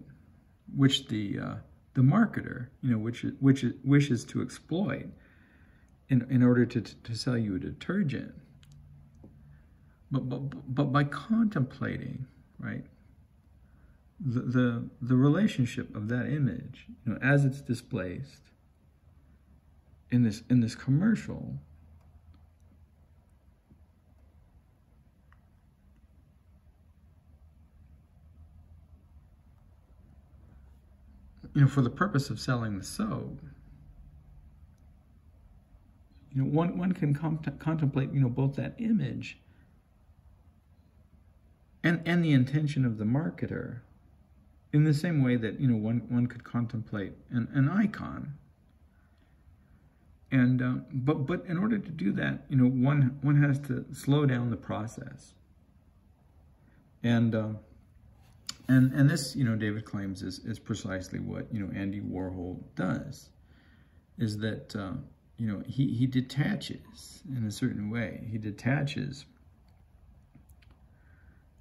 which the marketer, wishes to exploit in order to sell you a detergent. But by contemplating, right, the relationship of that image, as it's displaced in this commercial, for the purpose of selling the soap, one can contemplate, both that image and the intention of the marketer, in the same way that one could contemplate an icon. And but in order to do that, one has to slow down the process. And this, David claims is precisely what Andy Warhol does, is that he detaches in a certain way. He detaches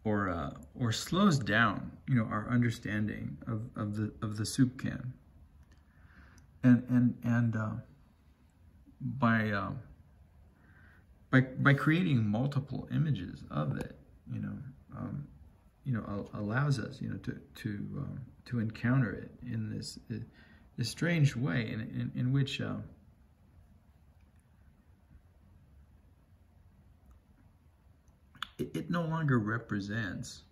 or slows down, our understanding of the soup can, and by creating multiple images of it, allows us, to encounter it in this strange way, in which it no longer represents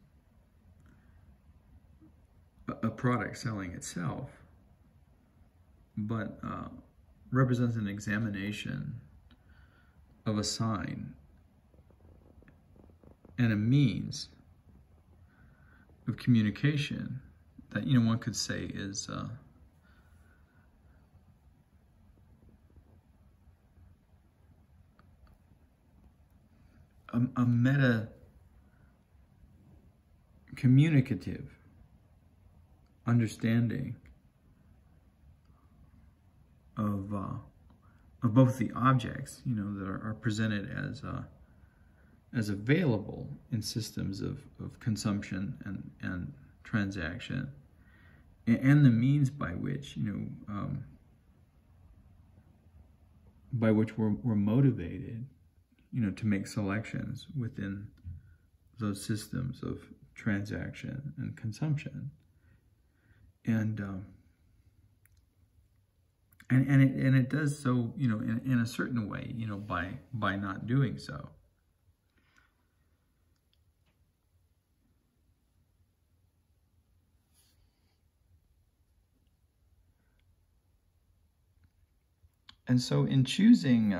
a product selling itself, but represents an examination of a sign and a means of communication that, you know, one could say is a meta communicative understanding of both the objects, you know, that are presented as available in systems of consumption and transaction, and the means by which, you know, by which we're motivated, you know, to make selections within those systems of transaction and consumption, and it does so, you know, in a certain way, you know, by not doing so. And so in choosing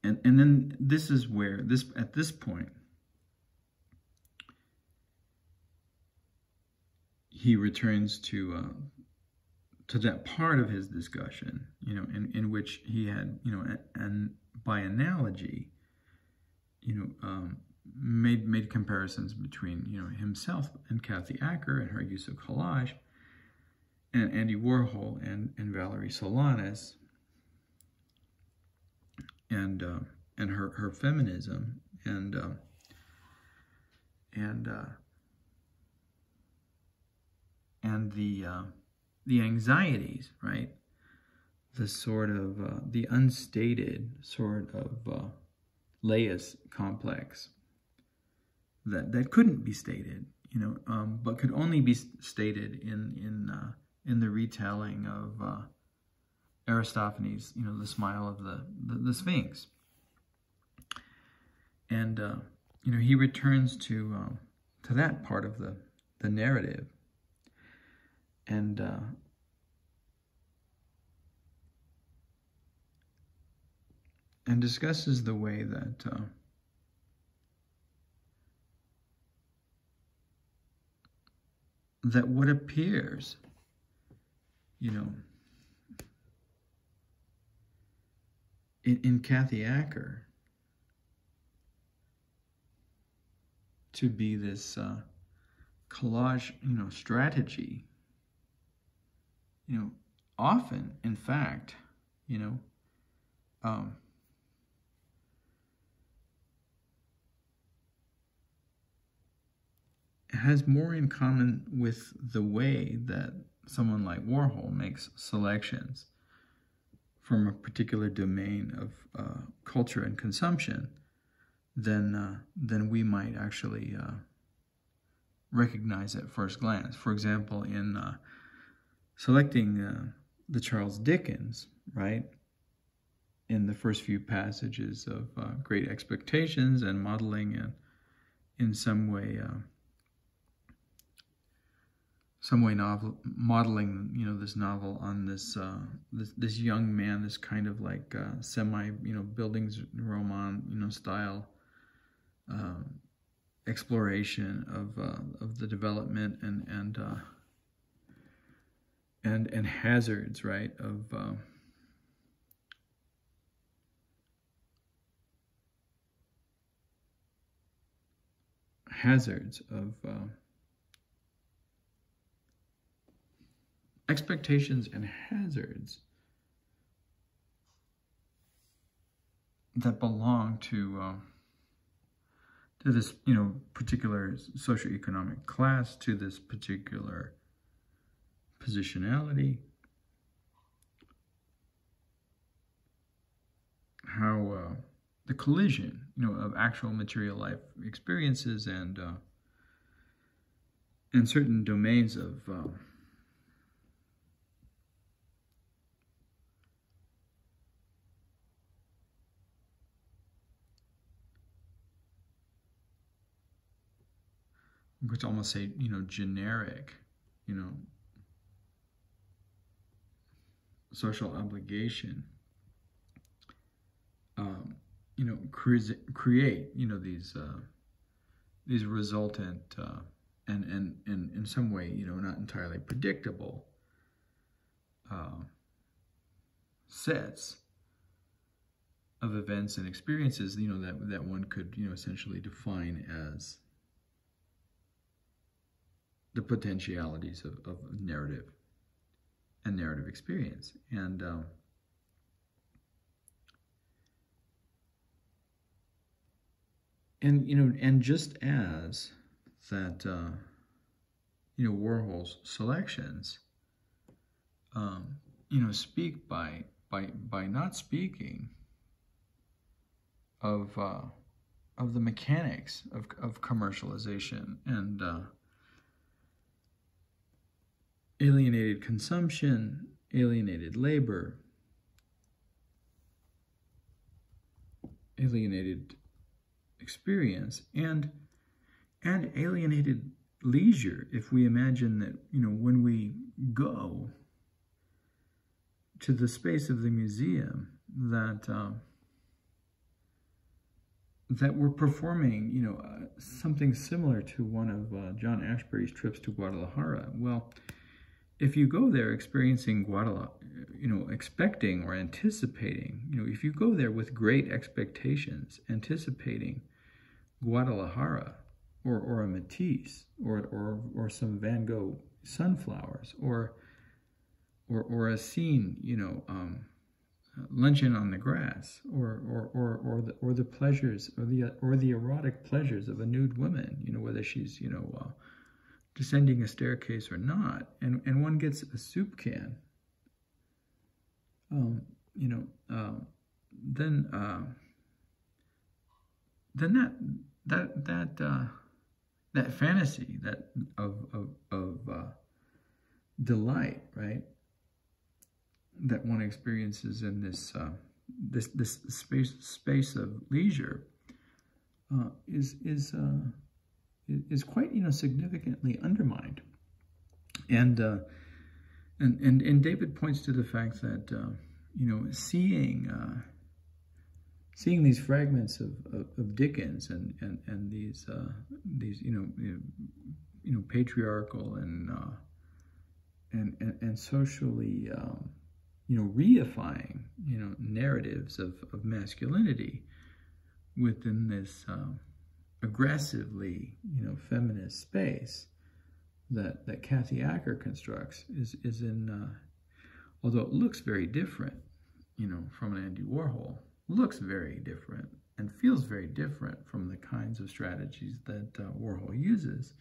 and then this is where at this point he returns to that part of his discussion, you know, in which he had, you know, and by analogy, you know, made comparisons between, you know, himself and Kathy Acker and her use of collage, and Andy Warhol and Valerie Solanas, and her feminism, and the anxieties, right? The sort of the unstated sort of laus complex that couldn't be stated, you know, but could only be stated in the retelling of Aristophanes, you know, the smile of the Sphinx. And you know, he returns to that part of the narrative, and discusses the way that what appears, you know, in Kathy Acker to be this collage, you know, strategy, you know, often, in fact, you know, has more in common with the way that someone like Warhol makes selections from a particular domain of culture and consumption than we might actually recognize at first glance. For example, in selecting the Charles Dickens, right, in the first few passages of Great Expectations, and modeling and in some way modeling, you know, this novel on this this young man, this kind of like semi, you know, Bildungsroman, you know, style exploration of the development and hazards, right, of expectations and hazards that belong to this, you know, particular socioeconomic class, to this particular positionality, how the collision, you know, of actual material life experiences and certain domains of we could almost say, generic, social obligation, create, these resultant, and in some way, not entirely predictable sets of events and experiences, that one could, essentially define as the potentialities of narrative and narrative experience. And just as that, Warhol's selections, speak by not speaking of the mechanics of commercialization and alienated consumption, alienated labor, alienated experience, and alienated leisure. If we imagine that, when we go to the space of the museum, that we're performing, something similar to one of John Ashbery's trips to Guadalajara. Well, if you go there experiencing Guadalajara, expecting or anticipating, if you go there with great expectations, anticipating Guadalajara or a Matisse or some Van Gogh sunflowers or a scene, luncheon on the grass, or the pleasures or the erotic pleasures of a nude woman, whether she's descending a staircase or not, and one gets a soup can, then that fantasy of delight, right, that one experiences in this space of leisure is quite significantly undermined, and David points to the fact that seeing these fragments of Dickens and these patriarchal and socially reifying narratives of masculinity within this aggressively feminist space that Kathy Acker constructs is in, although it looks very different from an Andy Warhol, looks very different and feels very different from the kinds of strategies that Warhol uses,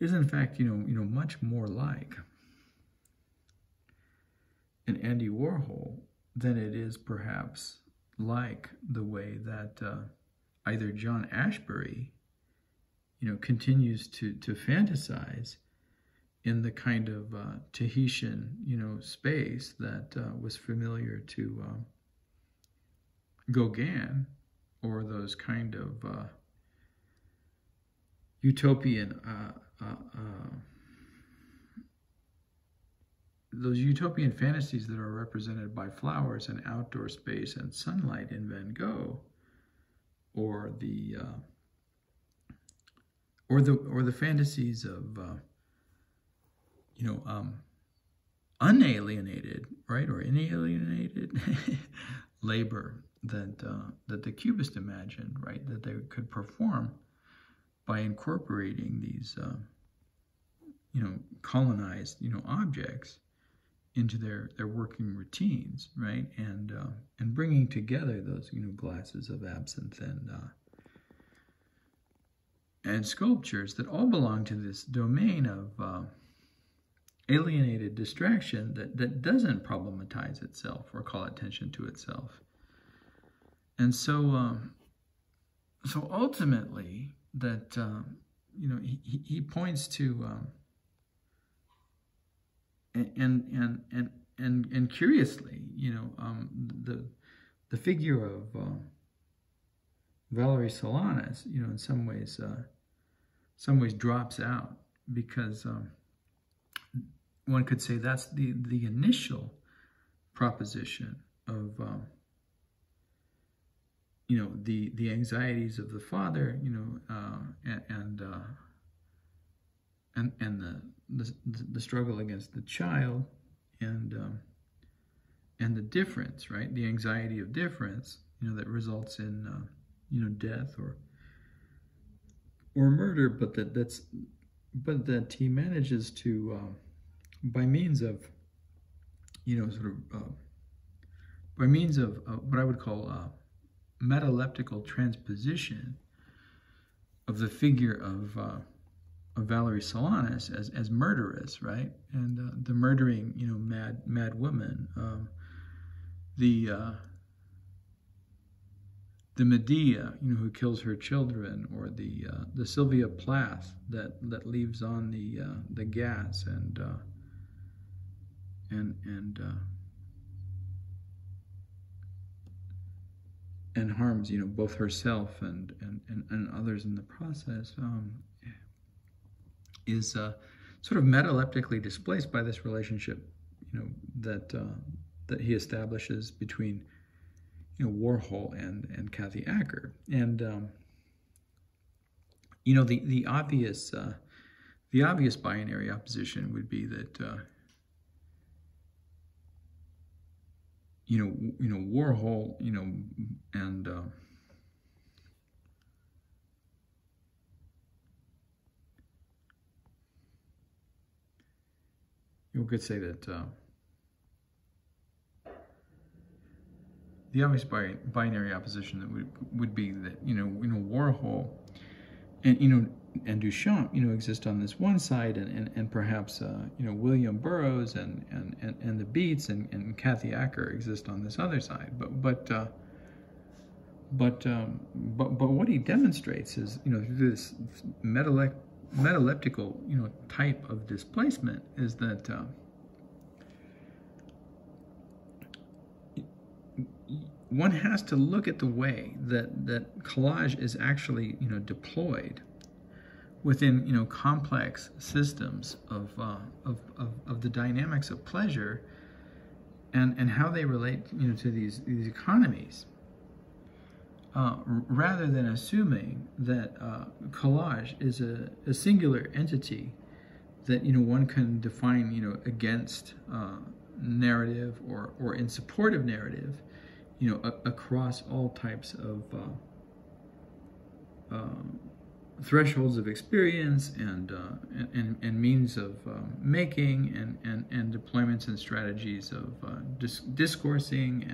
is in fact much more like an Andy Warhol than it is perhaps like the way that either John Ashbery continues to fantasize in the kind of Tahitian space that was familiar to Gauguin, or those kind of utopian those utopian fantasies that are represented by flowers and outdoor space and sunlight in Van Gogh, or the fantasies of unalienated, right, or inalienated labor that the Cubists imagined, right, that they could perform by incorporating these colonized objects into their working routines, right, and bringing together those glasses of absinthe and sculptures that all belong to this domain of alienated distraction that doesn't problematize itself or call attention to itself. And so ultimately that he points to and curiously, the figure of Valerie Solanas, in some ways some ways drops out, because one could say that's the initial proposition of the anxieties of the father, and the struggle against the child, and the difference, right? The anxiety of difference, that results in death or murder, but that he manages to, by means of what I would call metaleptical transposition of the figure of Valerie Solanas as murderess, right? And the murdering, mad woman, the Medea, who kills her children, or the Sylvia Plath that leaves on the gas and harms, both herself and others in the process, is sort of metaleptically displaced by this relationship, that he establishes between Warhol and Kathy Acker. And the obvious binary opposition would be that Warhol, and you could say that the obvious binary opposition that would be that Warhol and Duchamp exist on this one side, and perhaps William Burroughs and the Beats and Kathy Acker exist on this other side. But what he demonstrates is through this metaleptical type of displacement is that one has to look at the way that collage is actually deployed within complex systems of the dynamics of pleasure, and how they relate to these economies, rather than assuming that collage is a singular entity that one can define against narrative or in support of narrative, across all types of thresholds of experience and means of making and deployments and strategies of discoursing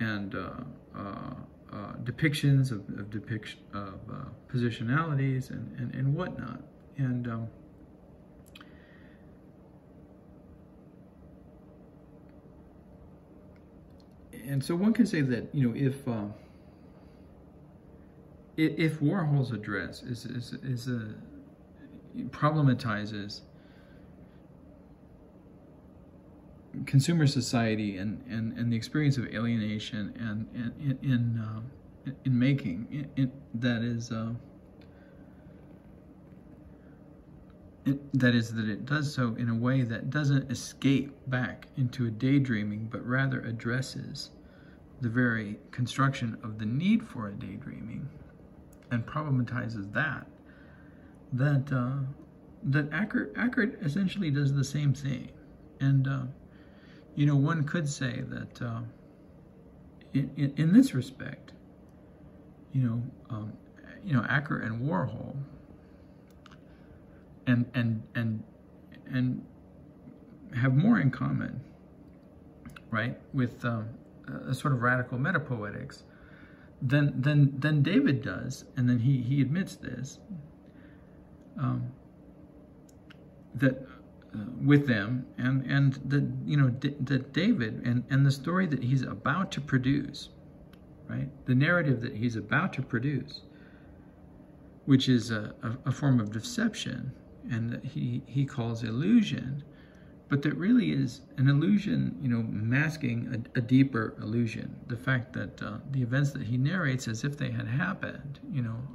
and depictions of positionalities and whatnot. And so one can say that if Warhol's address problematizes consumer society and the experience of alienation and in making, that it does so in a way that doesn't escape back into a daydreaming, but rather addresses the very construction of the need for a daydreaming, and problematizes that Acker essentially does the same thing. And one could say that in this respect, Acker and Warhol and have more in common, right, with a sort of radical metapoetics than David does, and then he admits this, that with them, and that David and the story that he's about to produce, right, the narrative that he's about to produce, which is a form of deception, and that he calls illusion, but that really is an illusion, masking a deeper illusion. The fact that the events that he narrates as if they had happened,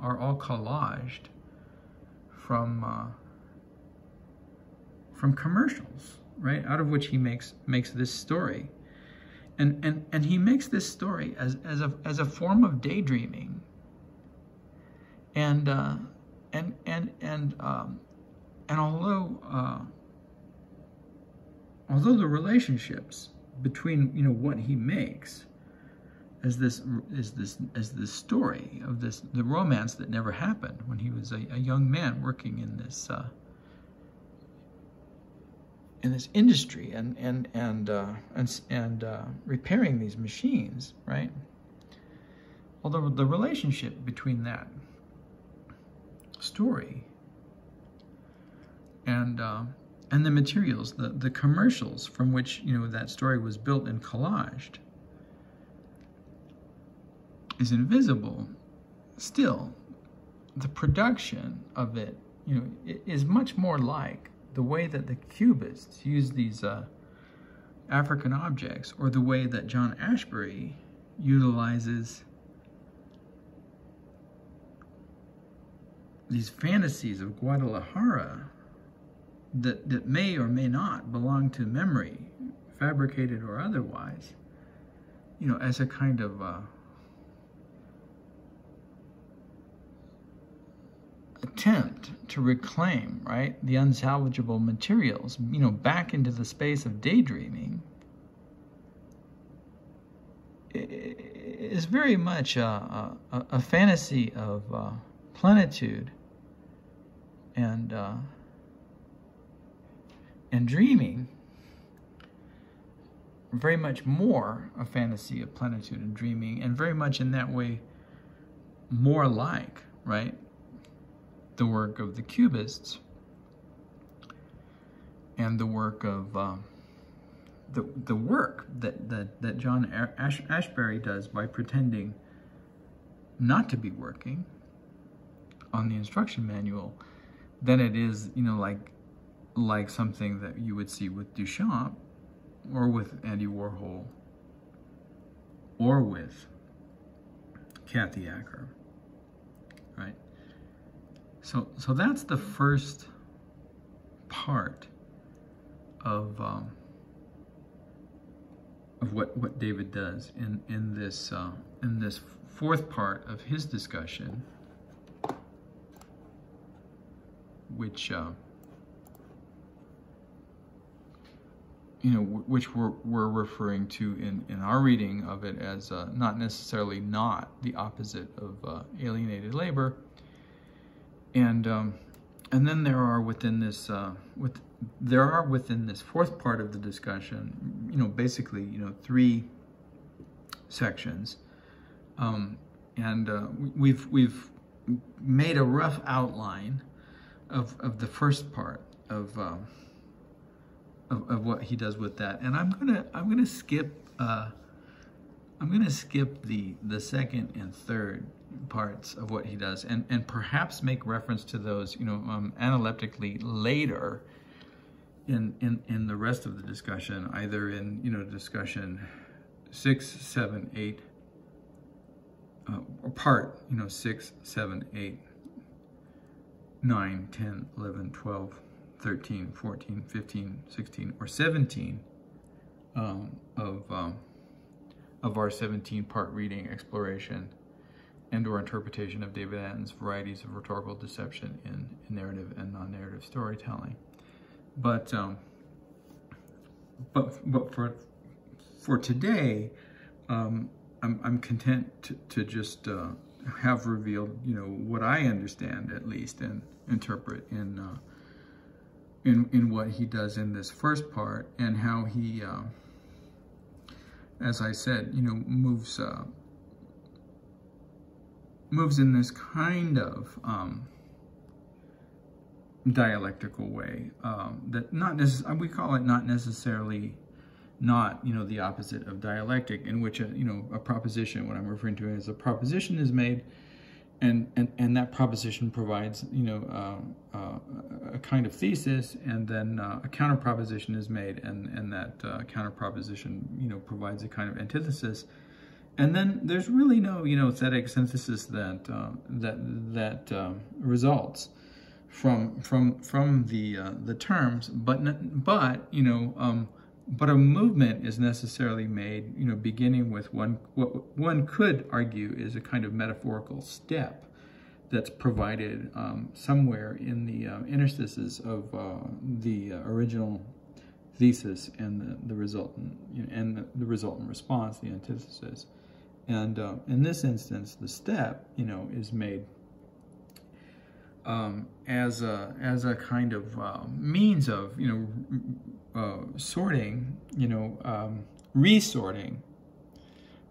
are all collaged from commercials, right? Out of which he makes this story, and he makes this story as a form of daydreaming, and although the relationships between what he makes as this story of the romance that never happened when he was a young man working in this industry and repairing these machines, right? Although the relationship between that story and the materials, the commercials from which that story was built and collaged, is invisible. Still, the production of it, is much more like the way that the Cubists use these African objects, or the way that John Ashbery utilizes these fantasies of Guadalajara that may or may not belong to memory, fabricated or otherwise, as a kind of attempt to reclaim, right, the unsalvageable materials, back into the space of daydreaming, is very much a fantasy of plenitude and dreaming. Very much more a fantasy of plenitude and dreaming, and very much in that way more like, right, the work of the Cubists and the work of the work that John Ashbery does by pretending not to be working on the instruction manual, than it is, like something that you would see with Duchamp, or with Andy Warhol, or with Kathy Acker, right? So that's the first part of what David does in this fourth part of his discussion, which which we're referring to in our reading of it as not necessarily not the opposite of alienated labor, and then there are within this fourth part of the discussion, basically three sections, and we've made a rough outline of the first part of what he does with that, and I'm gonna skip the second and third parts of what he does, and perhaps make reference to those analytically later in the rest of the discussion, either in discussion 6, 7, 8, or part 6, 7, 8, 9, 10, 11, 12, 13, 14, 15, 16, or 17 of our 17-part reading, exploration, and or interpretation of David Antin's Varieties of Rhetorical Deception in Narrative and Non-Narrative Storytelling. But for today, I'm content to just have revealed what I understand, at least, and interpret in what he does in this first part, and how he, as I said, moves in this kind of dialectical way that we call it not necessarily the opposite of dialectic, in which a proposition, what I'm referring to as a proposition, is made, and that proposition provides a kind of thesis, and then a counter proposition is made, and that counter proposition provides a kind of antithesis, and then there's really no thetic synthesis that results. the terms, but a movement is necessarily made, beginning with what one could argue is a kind of metaphorical step that's provided somewhere in the interstices of the original thesis and the resultant response, the antithesis. And in this instance, the step, is made as a kind of means of, sorting, resorting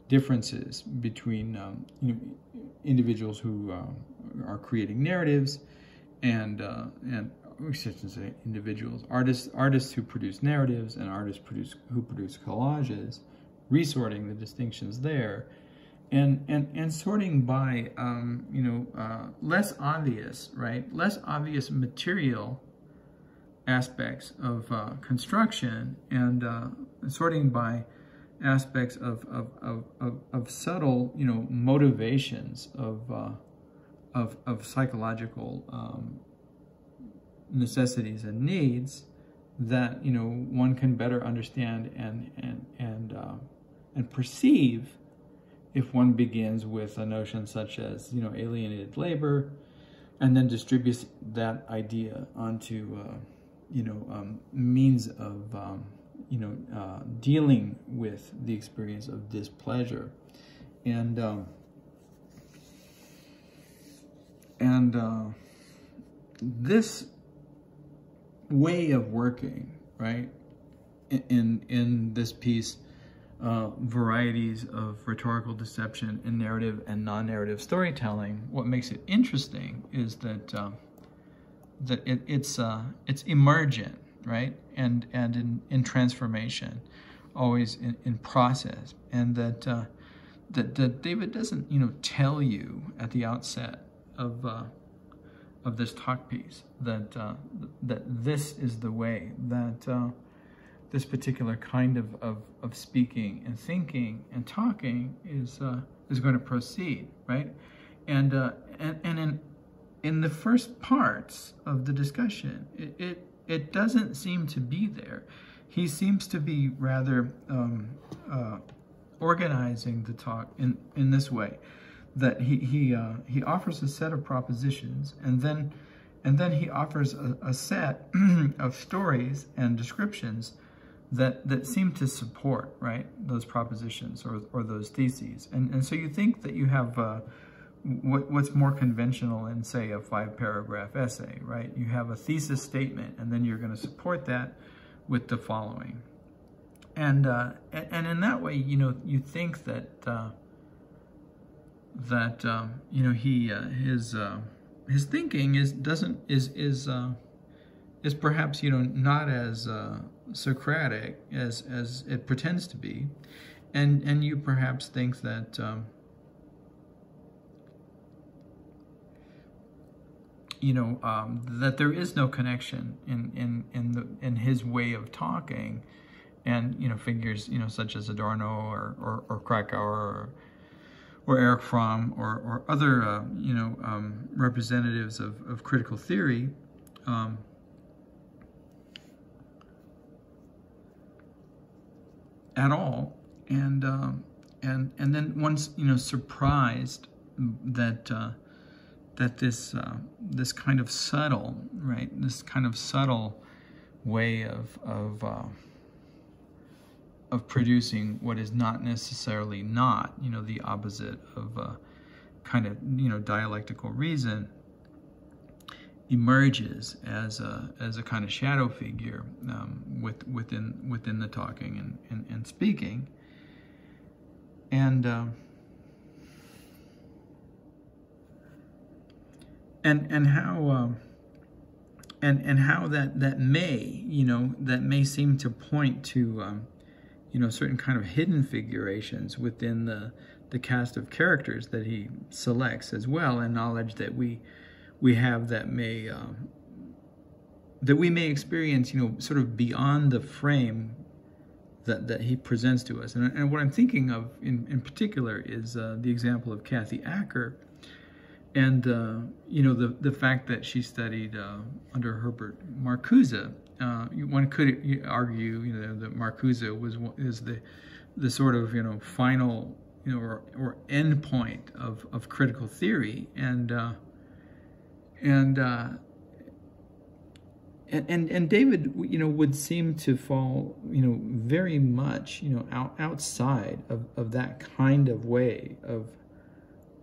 differences between, individuals who are creating narratives and I shouldn't say individuals, artists who produce narratives and artists who produce collages, resorting the distinctions there. And sorting by, less obvious, right? Less obvious material aspects of construction, and sorting by aspects of subtle, motivations of psychological necessities and needs that, one can better understand and perceive if one begins with a notion such as, alienated labor, and then distributes that idea onto, means of, dealing with the experience of displeasure. And this way of working, right, in this piece, Varieties of Rhetorical Deception in Narrative and Non-Narrative Storytelling, what makes it interesting is that it's emergent, right, and in transformation, always in process, and that David doesn't tell you at the outset of this talk piece that this is the way that this particular kind of speaking and thinking and talking is going to proceed, right? And in the first parts of the discussion, it doesn't seem to be there. He seems to be rather organizing the talk in this way, that he offers a set of propositions, and then he offers a set of stories and descriptions that seem to support, right, those propositions or those theses. And so you think that you have what's more conventional in, say, a 5-paragraph essay, right? You have a thesis statement, and then you're going to support that with the following. And in that way, you think that his thinking is perhaps not as Socratic as it pretends to be, and you perhaps think that that there is no connection in his way of talking, and figures such as Adorno or Krakauer or Erich Fromm or other representatives of critical theory. At all, and then one's surprised that this kind of subtle, right, this kind of subtle way of producing what is not necessarily not, the opposite of kind of dialectical reason, emerges as a kind of shadow figure within the talking and speaking, and how that may seem to point to certain kind of hidden figurations within the cast of characters that he selects as well, and knowledge that we have that we may experience, sort of beyond the frame that he presents to us. And what I'm thinking of in particular is the example of Kathy Acker you know, the fact that she studied under Herbert Marcuse, one could argue, you know, that Marcuse is the sort of, you know, final, you know, or end point of critical theory, and David, you know, would seem to fall, you know, very much, you know, outside of that kind of way of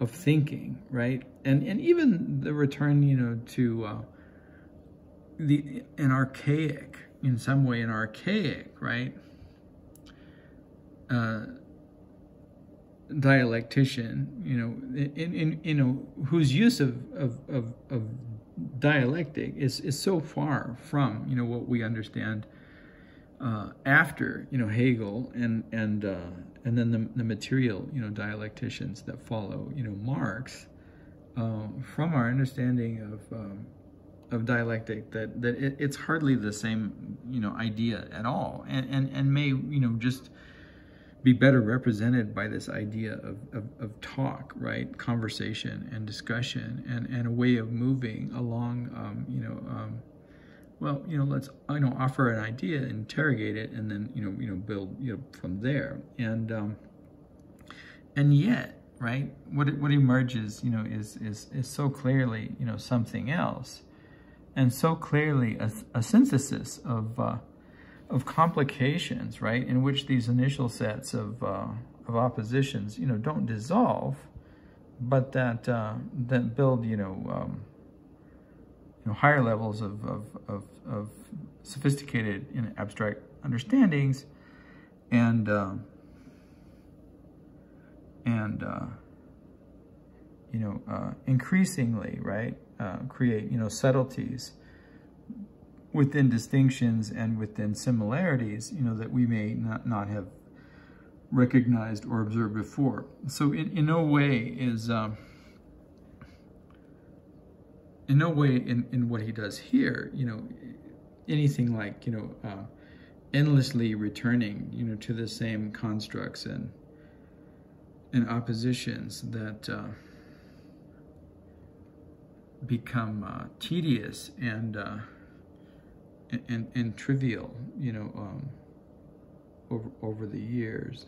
thinking, right? And even the return, you know, to an archaic, in some way, an archaic, right? Dialectician, you know, you know, whose use of dialectic is so far from, you know, what we understand after, you know, Hegel and then the material, you know, dialecticians that follow, you know, Marx, from our understanding of dialectic, that it's hardly the same, you know, idea at all, and may, you know, just be better represented by this idea of talk, right? Conversation and discussion, and a way of moving along, you know, well, you know, let's, you know, offer an idea, interrogate it, and then, you know, build, you know, from there. And yet, right, what emerges, you know, is so clearly, you know, something else, and so clearly a synthesis of complications, right, in which these initial sets of oppositions, you know, don't dissolve, but that build, you know, higher levels of sophisticated and abstract understandings, and you know, increasingly, right, create, you know, subtleties within distinctions and within similarities, you know, that we may not have recognized or observed before. So in no way is, in no way in what he does here, you know, anything like, you know, endlessly returning, you know, to the same constructs and oppositions that become tedious and trivial, you know, over the years.